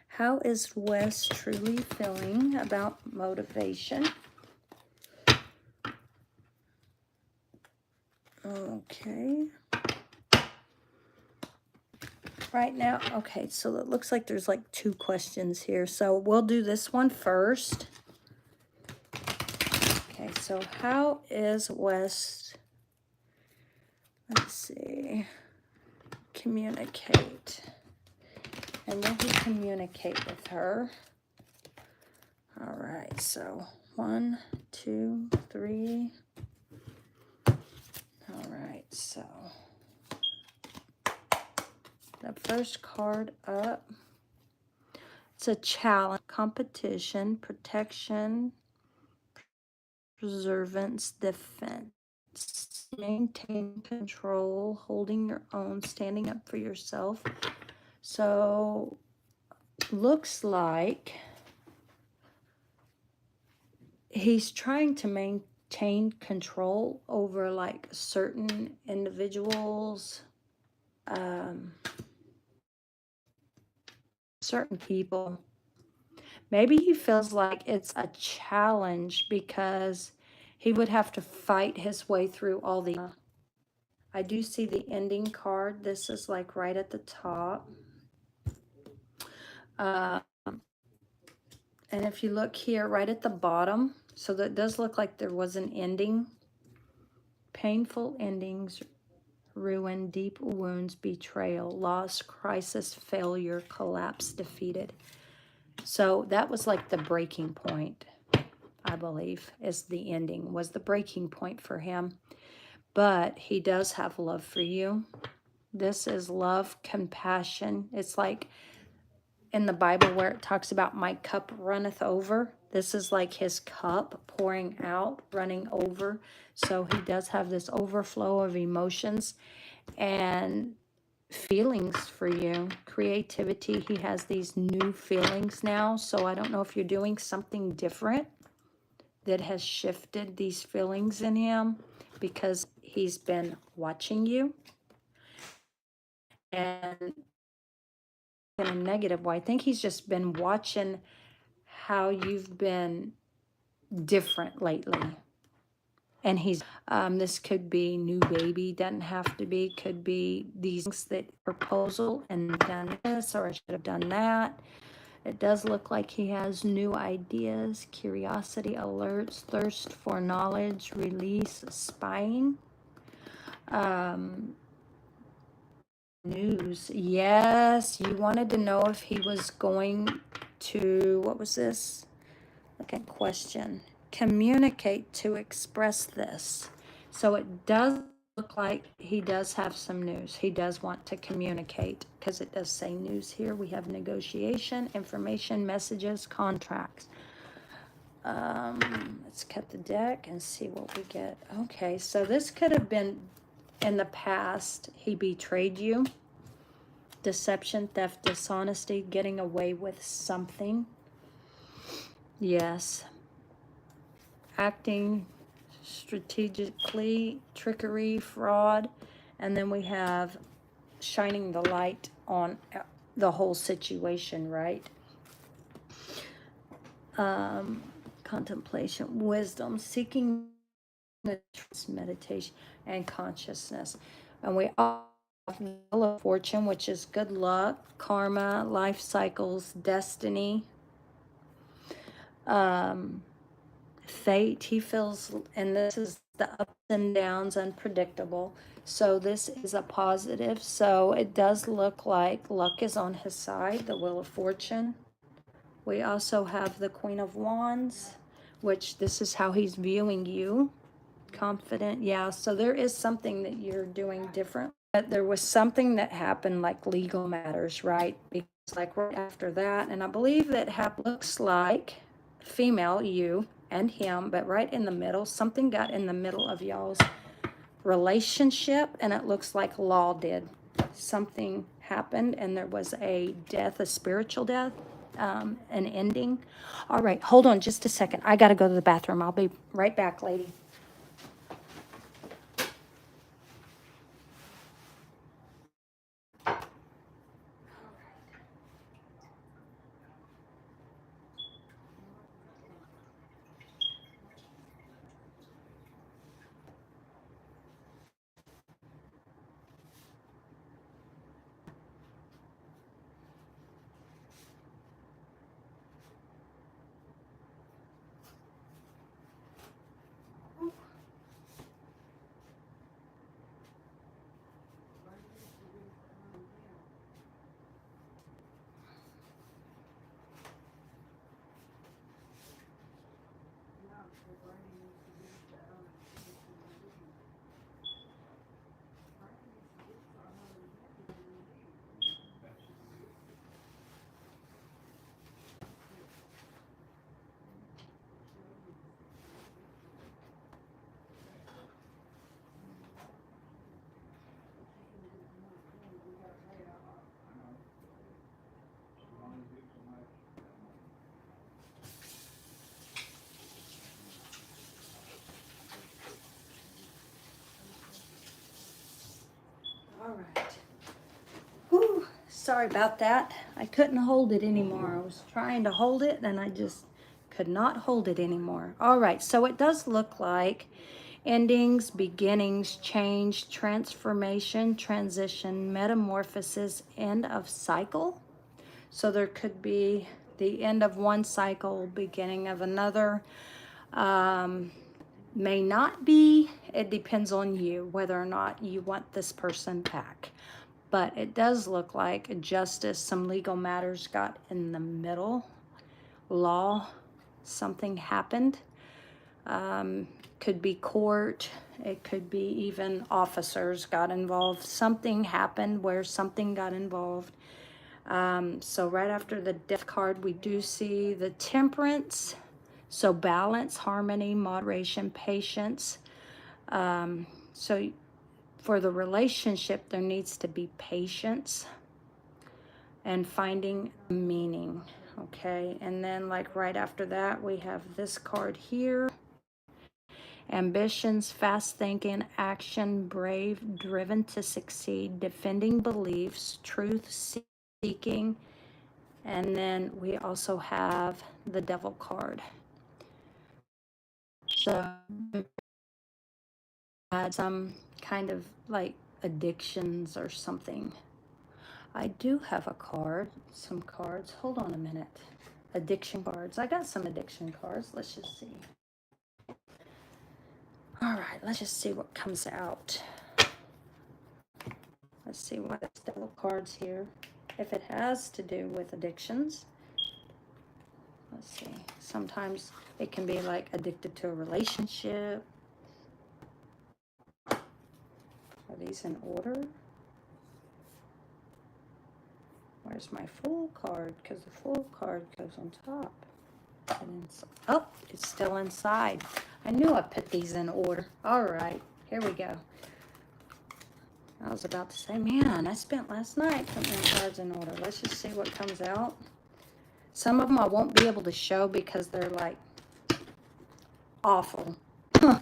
How is Wes truly feeling about motivation? Okay. Right now, okay, so it looks like there's like 2 questions here. So we'll do this one first. Okay, so how is Wes, let's see, communicate? And will he communicate with her? All right, so 1, 2, 3. All right, so the first card up, it's a challenge, competition, protection, preservance, defense, maintain control, holding your own, standing up for yourself. So looks like he's trying to maintain control over like certain individuals, certain people. Maybe he feels like it's a challenge because he would have to fight his way through all the... I do see the ending card. This is like right at the top. And if you look here, right at the bottom, so that does look like there was an ending. Painful endings, ruin, deep wounds, betrayal, loss, crisis, failure, collapse, defeated. So that was like the breaking point, I believe, is the ending, was the breaking point for him. But he does have love for you. This is love, compassion. It's like in the Bible where it talks about my cup runneth over. This is like his cup pouring out, running over. So he does have this overflow of emotions and feelings for you. Creativity. He has these new feelings now. So I don't know if you're doing something different that has shifted these feelings in him, because he's been watching you. And in a negative way, I think he's just been watching how you've been different lately. And he's, this could be new baby, doesn't have to be, could be these things that proposal and done this, or I should have done that. It does look like he has new ideas, curiosity, alerts, thirst for knowledge, release, spying. News. Yes, you wanted to know if he was going to, what was this? Okay, question. Communicate to express this. So it does look like he does have some news. He does want to communicate, because it does say news here. We have negotiation, information, messages, contracts. Let's cut the deck and see what we get. Okay, so this could have been in the past. He betrayed you. deception, theft, dishonesty, getting away with something. Yes. Acting strategically, trickery, fraud. And then we have shining the light on the whole situation, right? Contemplation, wisdom, seeking the truth, meditation, and consciousness. And we all have the Wheel of Fortune, which is good luck, karma, life cycles, destiny, fate. He feels, and this is the ups and downs, unpredictable. So this is a positive. So it does look like luck is on his side, the Wheel of Fortune. We also have the Queen of Wands, which this is how he's viewing you. Confident, yeah. So there is something that you're doing different. But there was something that happened, like legal matters, right? Because like right after that, and I believe that looks like female, you and him, but right in the middle, something got in the middle of y'all's relationship, and it looks like law did. Something happened, and there was a death, a spiritual death, an ending. All right, hold on just a second. I got to go to the bathroom. I'll be right back, lady. All right. Whew, sorry about that. I couldn't hold it anymore. I was trying to hold it and I just could not hold it anymore. All right, so it does look like endings, beginnings, change, transformation, transition, metamorphosis, end of cycle. So there could be the end of one cycle, beginning of another. May not be. It depends on you whether or not you want this person back. But it does look like justice, some legal matters got in the middle. Law, something happened. Could be court. It could be even officers got involved. Something happened where something got involved. So right after the death card, we do see the temperance. So balance, harmony, moderation, patience. So for the relationship, there needs to be patience and finding meaning. Okay, and then like right after that, we have this card here. Ambitions, fast thinking, action, brave, driven to succeed, defending beliefs, truth seeking. And then we also have the devil card. So had some kind of like addictions or something. I do have a card, some cards. Hold on a minute. Addiction cards. I got some addiction cards. Let's just see. All right, let's just see what comes out. Let's see what devil cards here. If it has to do with addictions. Let's see. Sometimes it can be like addicted to a relationship. Are these in order? Where's my full card? Because the full card goes on top. And oh, it's still inside. I knew I put these in order. All right, here we go. I was about to say, man, I spent last night putting my cards in order. Let's just see what comes out. Some of them I won't be able to show because they're like awful. I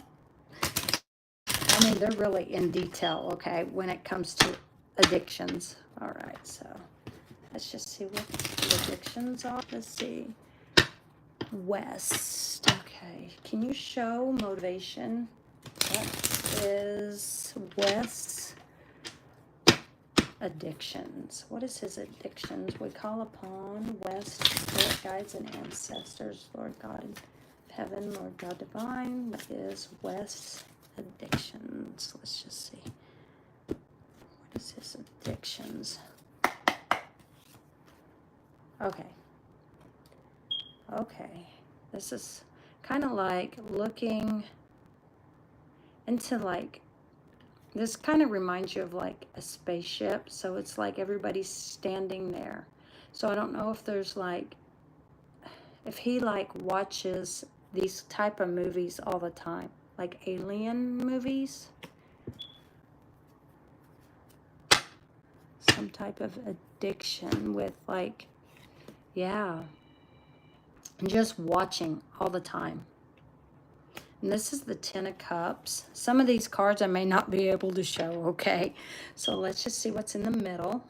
mean, they're really in detail, okay, when it comes to addictions. All right, so let's just see what the addictions are. Let's see. West. Okay, can you show motivation? What is West's addictions? What is his addictions? We call upon West, spirit guides and ancestors, Lord God in heaven, Lord God divine. What is West's addictions? Let's just see. What is his addictions? Okay. Okay. This is kind of like looking into like, this kind of reminds you of like a spaceship. So it's like everybody's standing there. So I don't know if there's like, if he like watches these type of movies all the time, like alien movies, some type of addiction with like, yeah, just watching all the time. And this is the Ten of Cups. Some of these cards I may not be able to show, okay? So let's just see what's in the middle.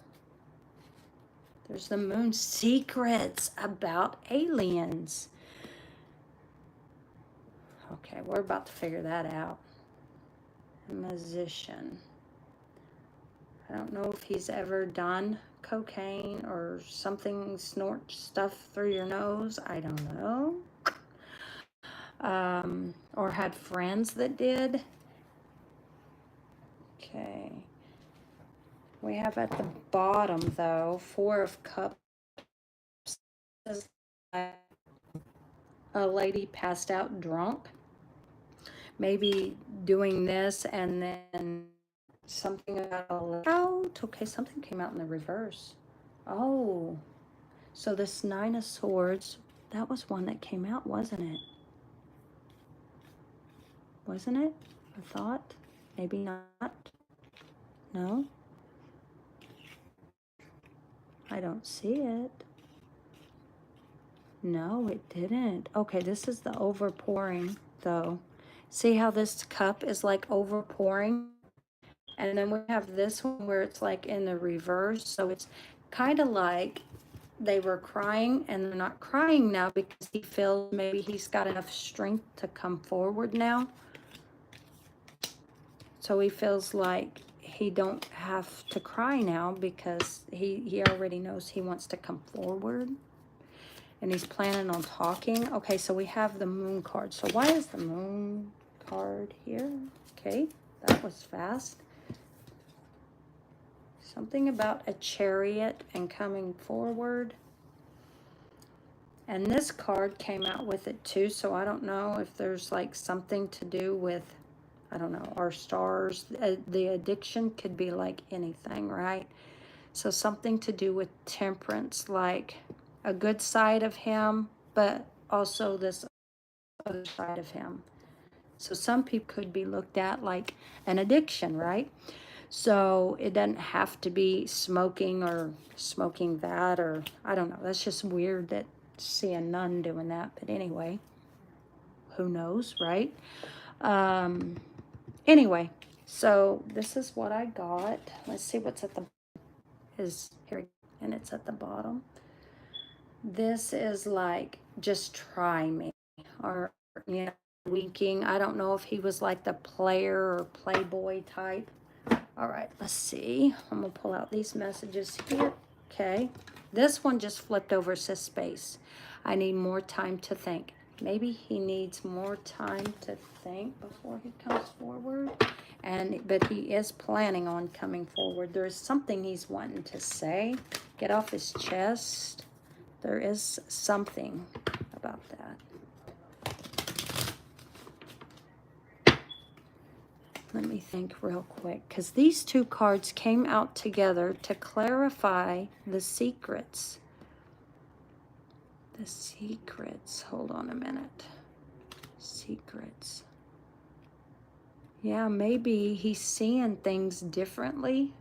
There's the Moon. Secrets about aliens. Okay, we're about to figure that out. A Magician. I don't know if he's ever done cocaine or something, snort stuff through your nose. I don't know. Or had friends that did. Okay. We have at the bottom, though, Four of Cups. A lady passed out drunk. Maybe doing this and then something about out. Okay, something came out in the reverse. Oh, so this Nine of Swords, that was one that came out, wasn't it? Wasn't it? I thought. Maybe not. No? I don't see it. No, it didn't. Okay, this is the overpouring, though. See how this cup is like overpouring? And then we have this one where it's like in the reverse. So it's kind of like they were crying and they're not crying now because he feels maybe he's got enough strength to come forward now. So he feels like he don't have to cry now because he already knows he wants to come forward. And he's planning on talking. Okay, so we have the Moon card. So why is the Moon card here? Okay, that was fast. Something about a chariot and coming forward. And this card came out with it too, so I don't know if there's like something to do with, I don't know, our stars. The addiction could be like anything, right? So something to do with temperance, like a good side of him, but also this other side of him. So some people could be looked at like an addiction, right? So it doesn't have to be smoking or smoking that, or I don't know. That's just weird that see a nun doing that. But anyway, who knows, right? Anyway, so this is what I got. Let's see what's at the is here, and it's at the bottom. This is like just try me, or you know, winking. I don't know if he was like the player or playboy type. All right, let's see. I'm gonna pull out these messages here. Okay, this one just flipped over, says space. I need more time to think. Maybe he needs more time to think before he comes forward. But he is planning on coming forward. There is something he's wanting to say, get off his chest. There is something about that. Let me think real quick, because these two cards came out together to clarify the secrets. The secrets. Hold on a minute. Secrets. Yeah, maybe he's seeing things differently,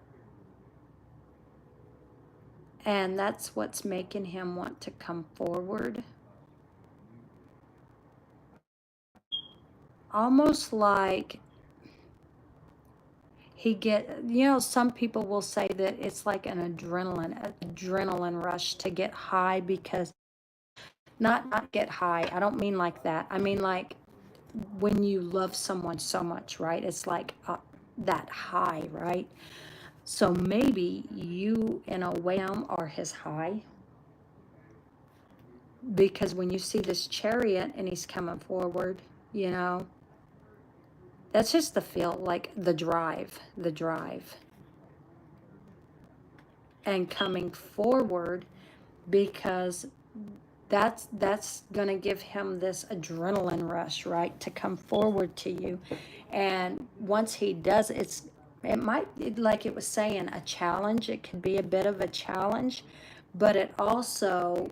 and that's what's making him want to come forward. Almost like some people will say that it's like an adrenaline rush to get high, because not get high. I don't mean like that. I mean like when you love someone so much, right? It's like that high, right? So maybe you, in a way, are his high, because when you see this chariot and he's coming forward, that's just the feel, like the drive, and coming forward, because that's gonna give him this adrenaline rush, right, to come forward to you. And once he does, it might, like it was saying, a challenge. It could be a bit of a challenge, but it also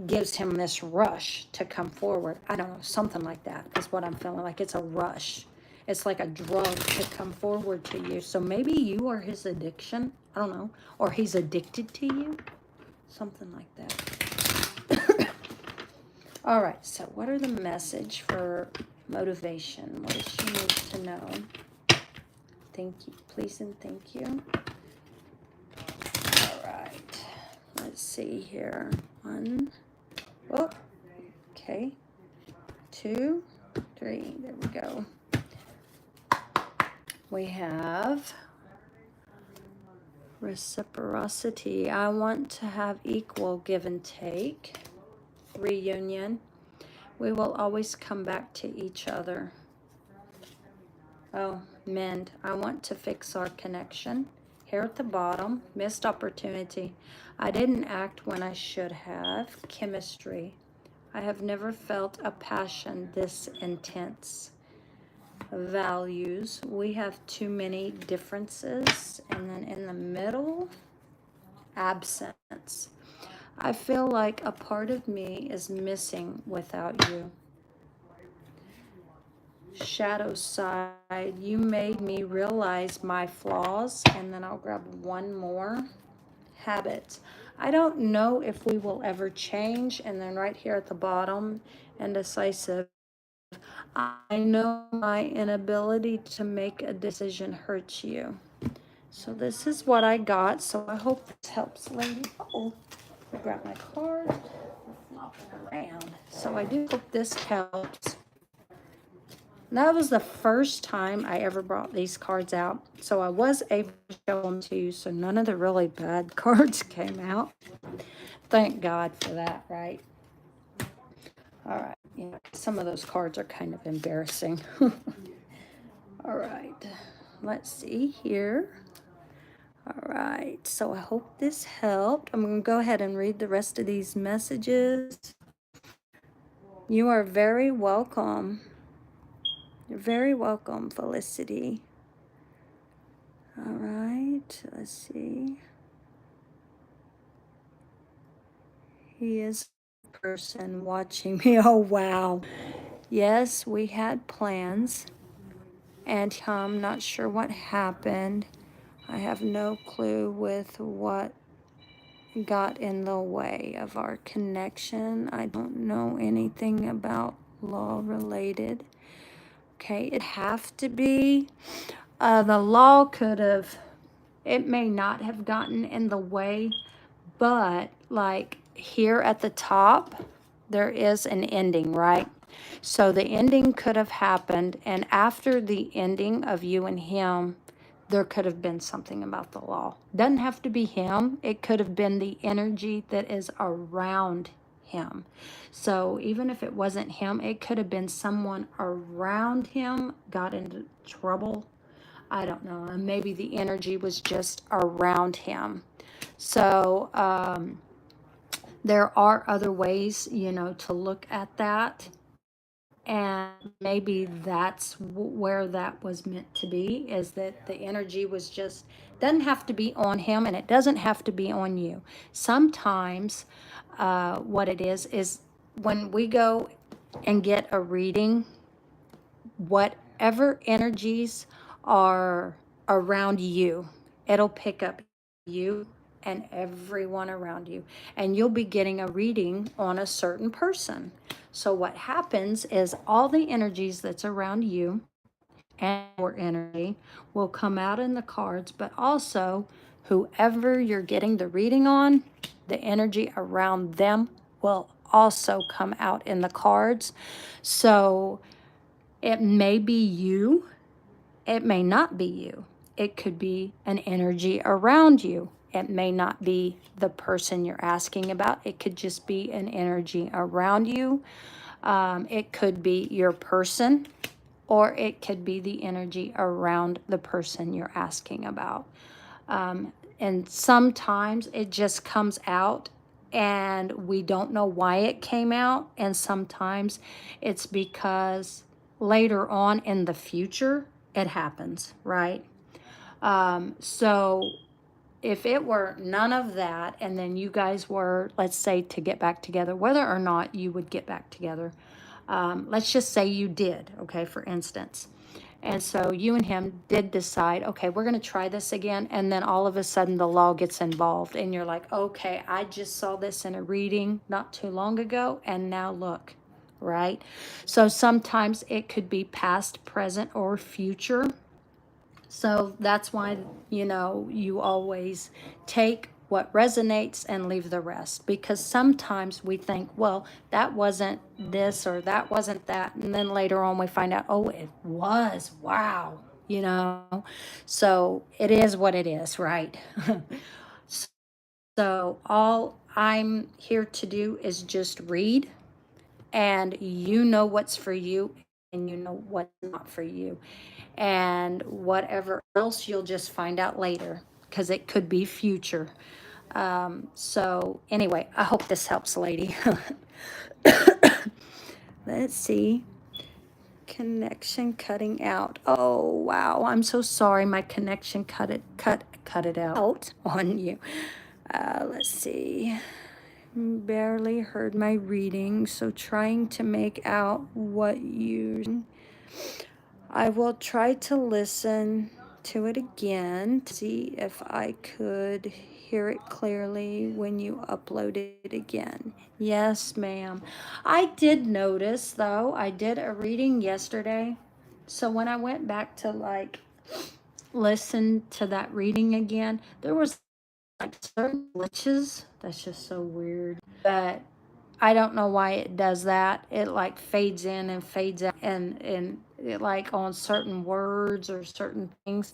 gives him this rush to come forward. I don't know, something like that is what I'm feeling like. It's a rush. It's like a drug to come forward to you. So maybe you are his addiction. I don't know. Or he's addicted to you. Something like that. All right, so what are the message for motivation? What does she need to know? Thank you, please, and thank you. All right, let's see here. One, oh, okay. 2, 3, there we go. We have reciprocity. I want to have equal give and take. Reunion. We will always come back to each other. Oh, mend. I want to fix our connection. Here at the bottom, missed opportunity. I didn't act when I should have. Chemistry. I have never felt a passion this intense. Values. We have too many differences. And then in the middle, absence. I feel like a part of me is missing without you. Shadow side, you made me realize my flaws. And then I'll grab one more. Habits. I don't know if we will ever change. And then right here at the bottom, indecisive. I know my inability to make a decision hurts you. So this is what I got. So I hope this helps, lady. Uh-oh. I grabbed my card. Flopping around. So I do hope this helps. That was the first time I ever brought these cards out. So I was able to show them to you. So none of the really bad cards came out. Thank God for that, right? All right. Yeah, some of those cards are kind of embarrassing. All right. Let's see here. All right. So I hope this helped. I'm going to go ahead and read the rest of these messages. You are very welcome. You're very welcome, Felicity. All right. Let's see. He is a person watching me. Oh, wow. Yes, we had plans. And I'm not sure what happened. I have no clue with what got in the way of our connection. I don't know anything about law related. Okay, it have to be. The law could have, it may not have gotten in the way, but like here at the top, there is an ending, right? So the ending could have happened, and after the ending of you and him, there could have been something about the law. Doesn't have to be him. It could have been the energy that is around him. So even if it wasn't him, it could have been someone around him got into trouble. I don't know. And maybe the energy was just around him. So there are other ways, to look at that. And maybe that's where that was meant to be, is that the energy was just, doesn't have to be on him, and it doesn't have to be on you. Sometimes what it is when we go and get a reading, what whatever energies are around you, it'll pick up you and everyone around you. And you'll be getting a reading on a certain person. So what happens is all the energies that's around you and your energy will come out in the cards, but also whoever you're getting the reading on, the energy around them will also come out in the cards. So it may be you, it may not be you. It could be an energy around you. It may not be the person you're asking about. It could just be an energy around you. It could be your person, or it could be the energy around the person you're asking about. And sometimes it just comes out and we don't know why it came out. And sometimes it's because later on in the future, it happens, right? So if it were none of that, and then you guys were, let's say, to get back together, whether or not you would get back together, let's just say you did, okay, for instance. And so you and him did decide, okay, we're going to try this again. And then all of a sudden the law gets involved and you're like, okay, I just saw this in a reading not too long ago. And now look, right? So sometimes it could be past, present, or future. So that's why, you always take what resonates and leave the rest. Because sometimes we think, well, that wasn't this or that wasn't that. And then later on we find out, oh, it was. Wow. So it is what it is, right? So all I'm here to do is just read, and you know what's for you and you know what's not for you. And whatever else you'll just find out later, because it could be future. So anyway, I hope this helps, lady. Let's see. Connection cutting out. Oh wow, I'm so sorry. My connection cut it out on you. Let's see. Barely heard my reading, so trying to make out what you. I will try to listen to it again to see if I could hear it clearly when you upload it again. Yes, ma'am. I did notice, though, I did a reading yesterday. So when I went back to listen to that reading again, there was certain glitches. That's just so weird. But I don't know why it does that. It fades in and fades out, and it on certain words or certain things.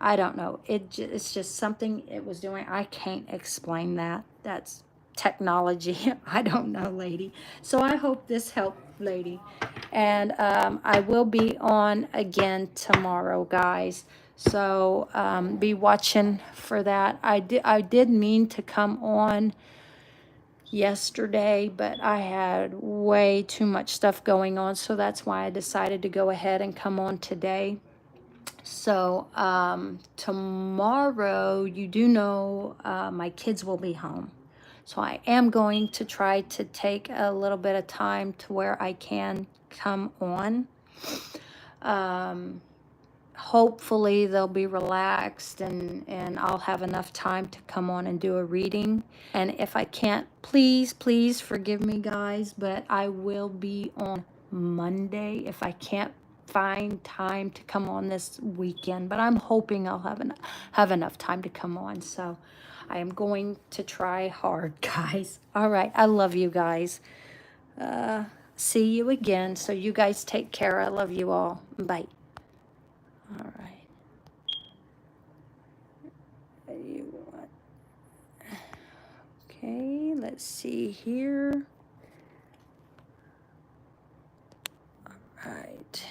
I don't know. It's just something it was doing. I can't explain that. That's technology. I don't know, lady. So I hope this helped, lady. And I will be on again tomorrow, guys. So be watching for that. I did mean to come on yesterday, but I had way too much stuff going on, so that's why I decided to go ahead and come on today. So tomorrow, you do know, my kids will be home, so I am going to try to take a little bit of time to where I can come on. Hopefully they'll be relaxed, and I'll have enough time to come on and do a reading. And if I can't, please forgive me, guys, but I will be on Monday if I can't find time to come on this weekend. But I'm hoping I'll have enough time to come on. So I am going to try hard, guys. All right. I love you guys. See you again. So you guys take care. I love you all. Bye. All right. Okay, let's see here. All right.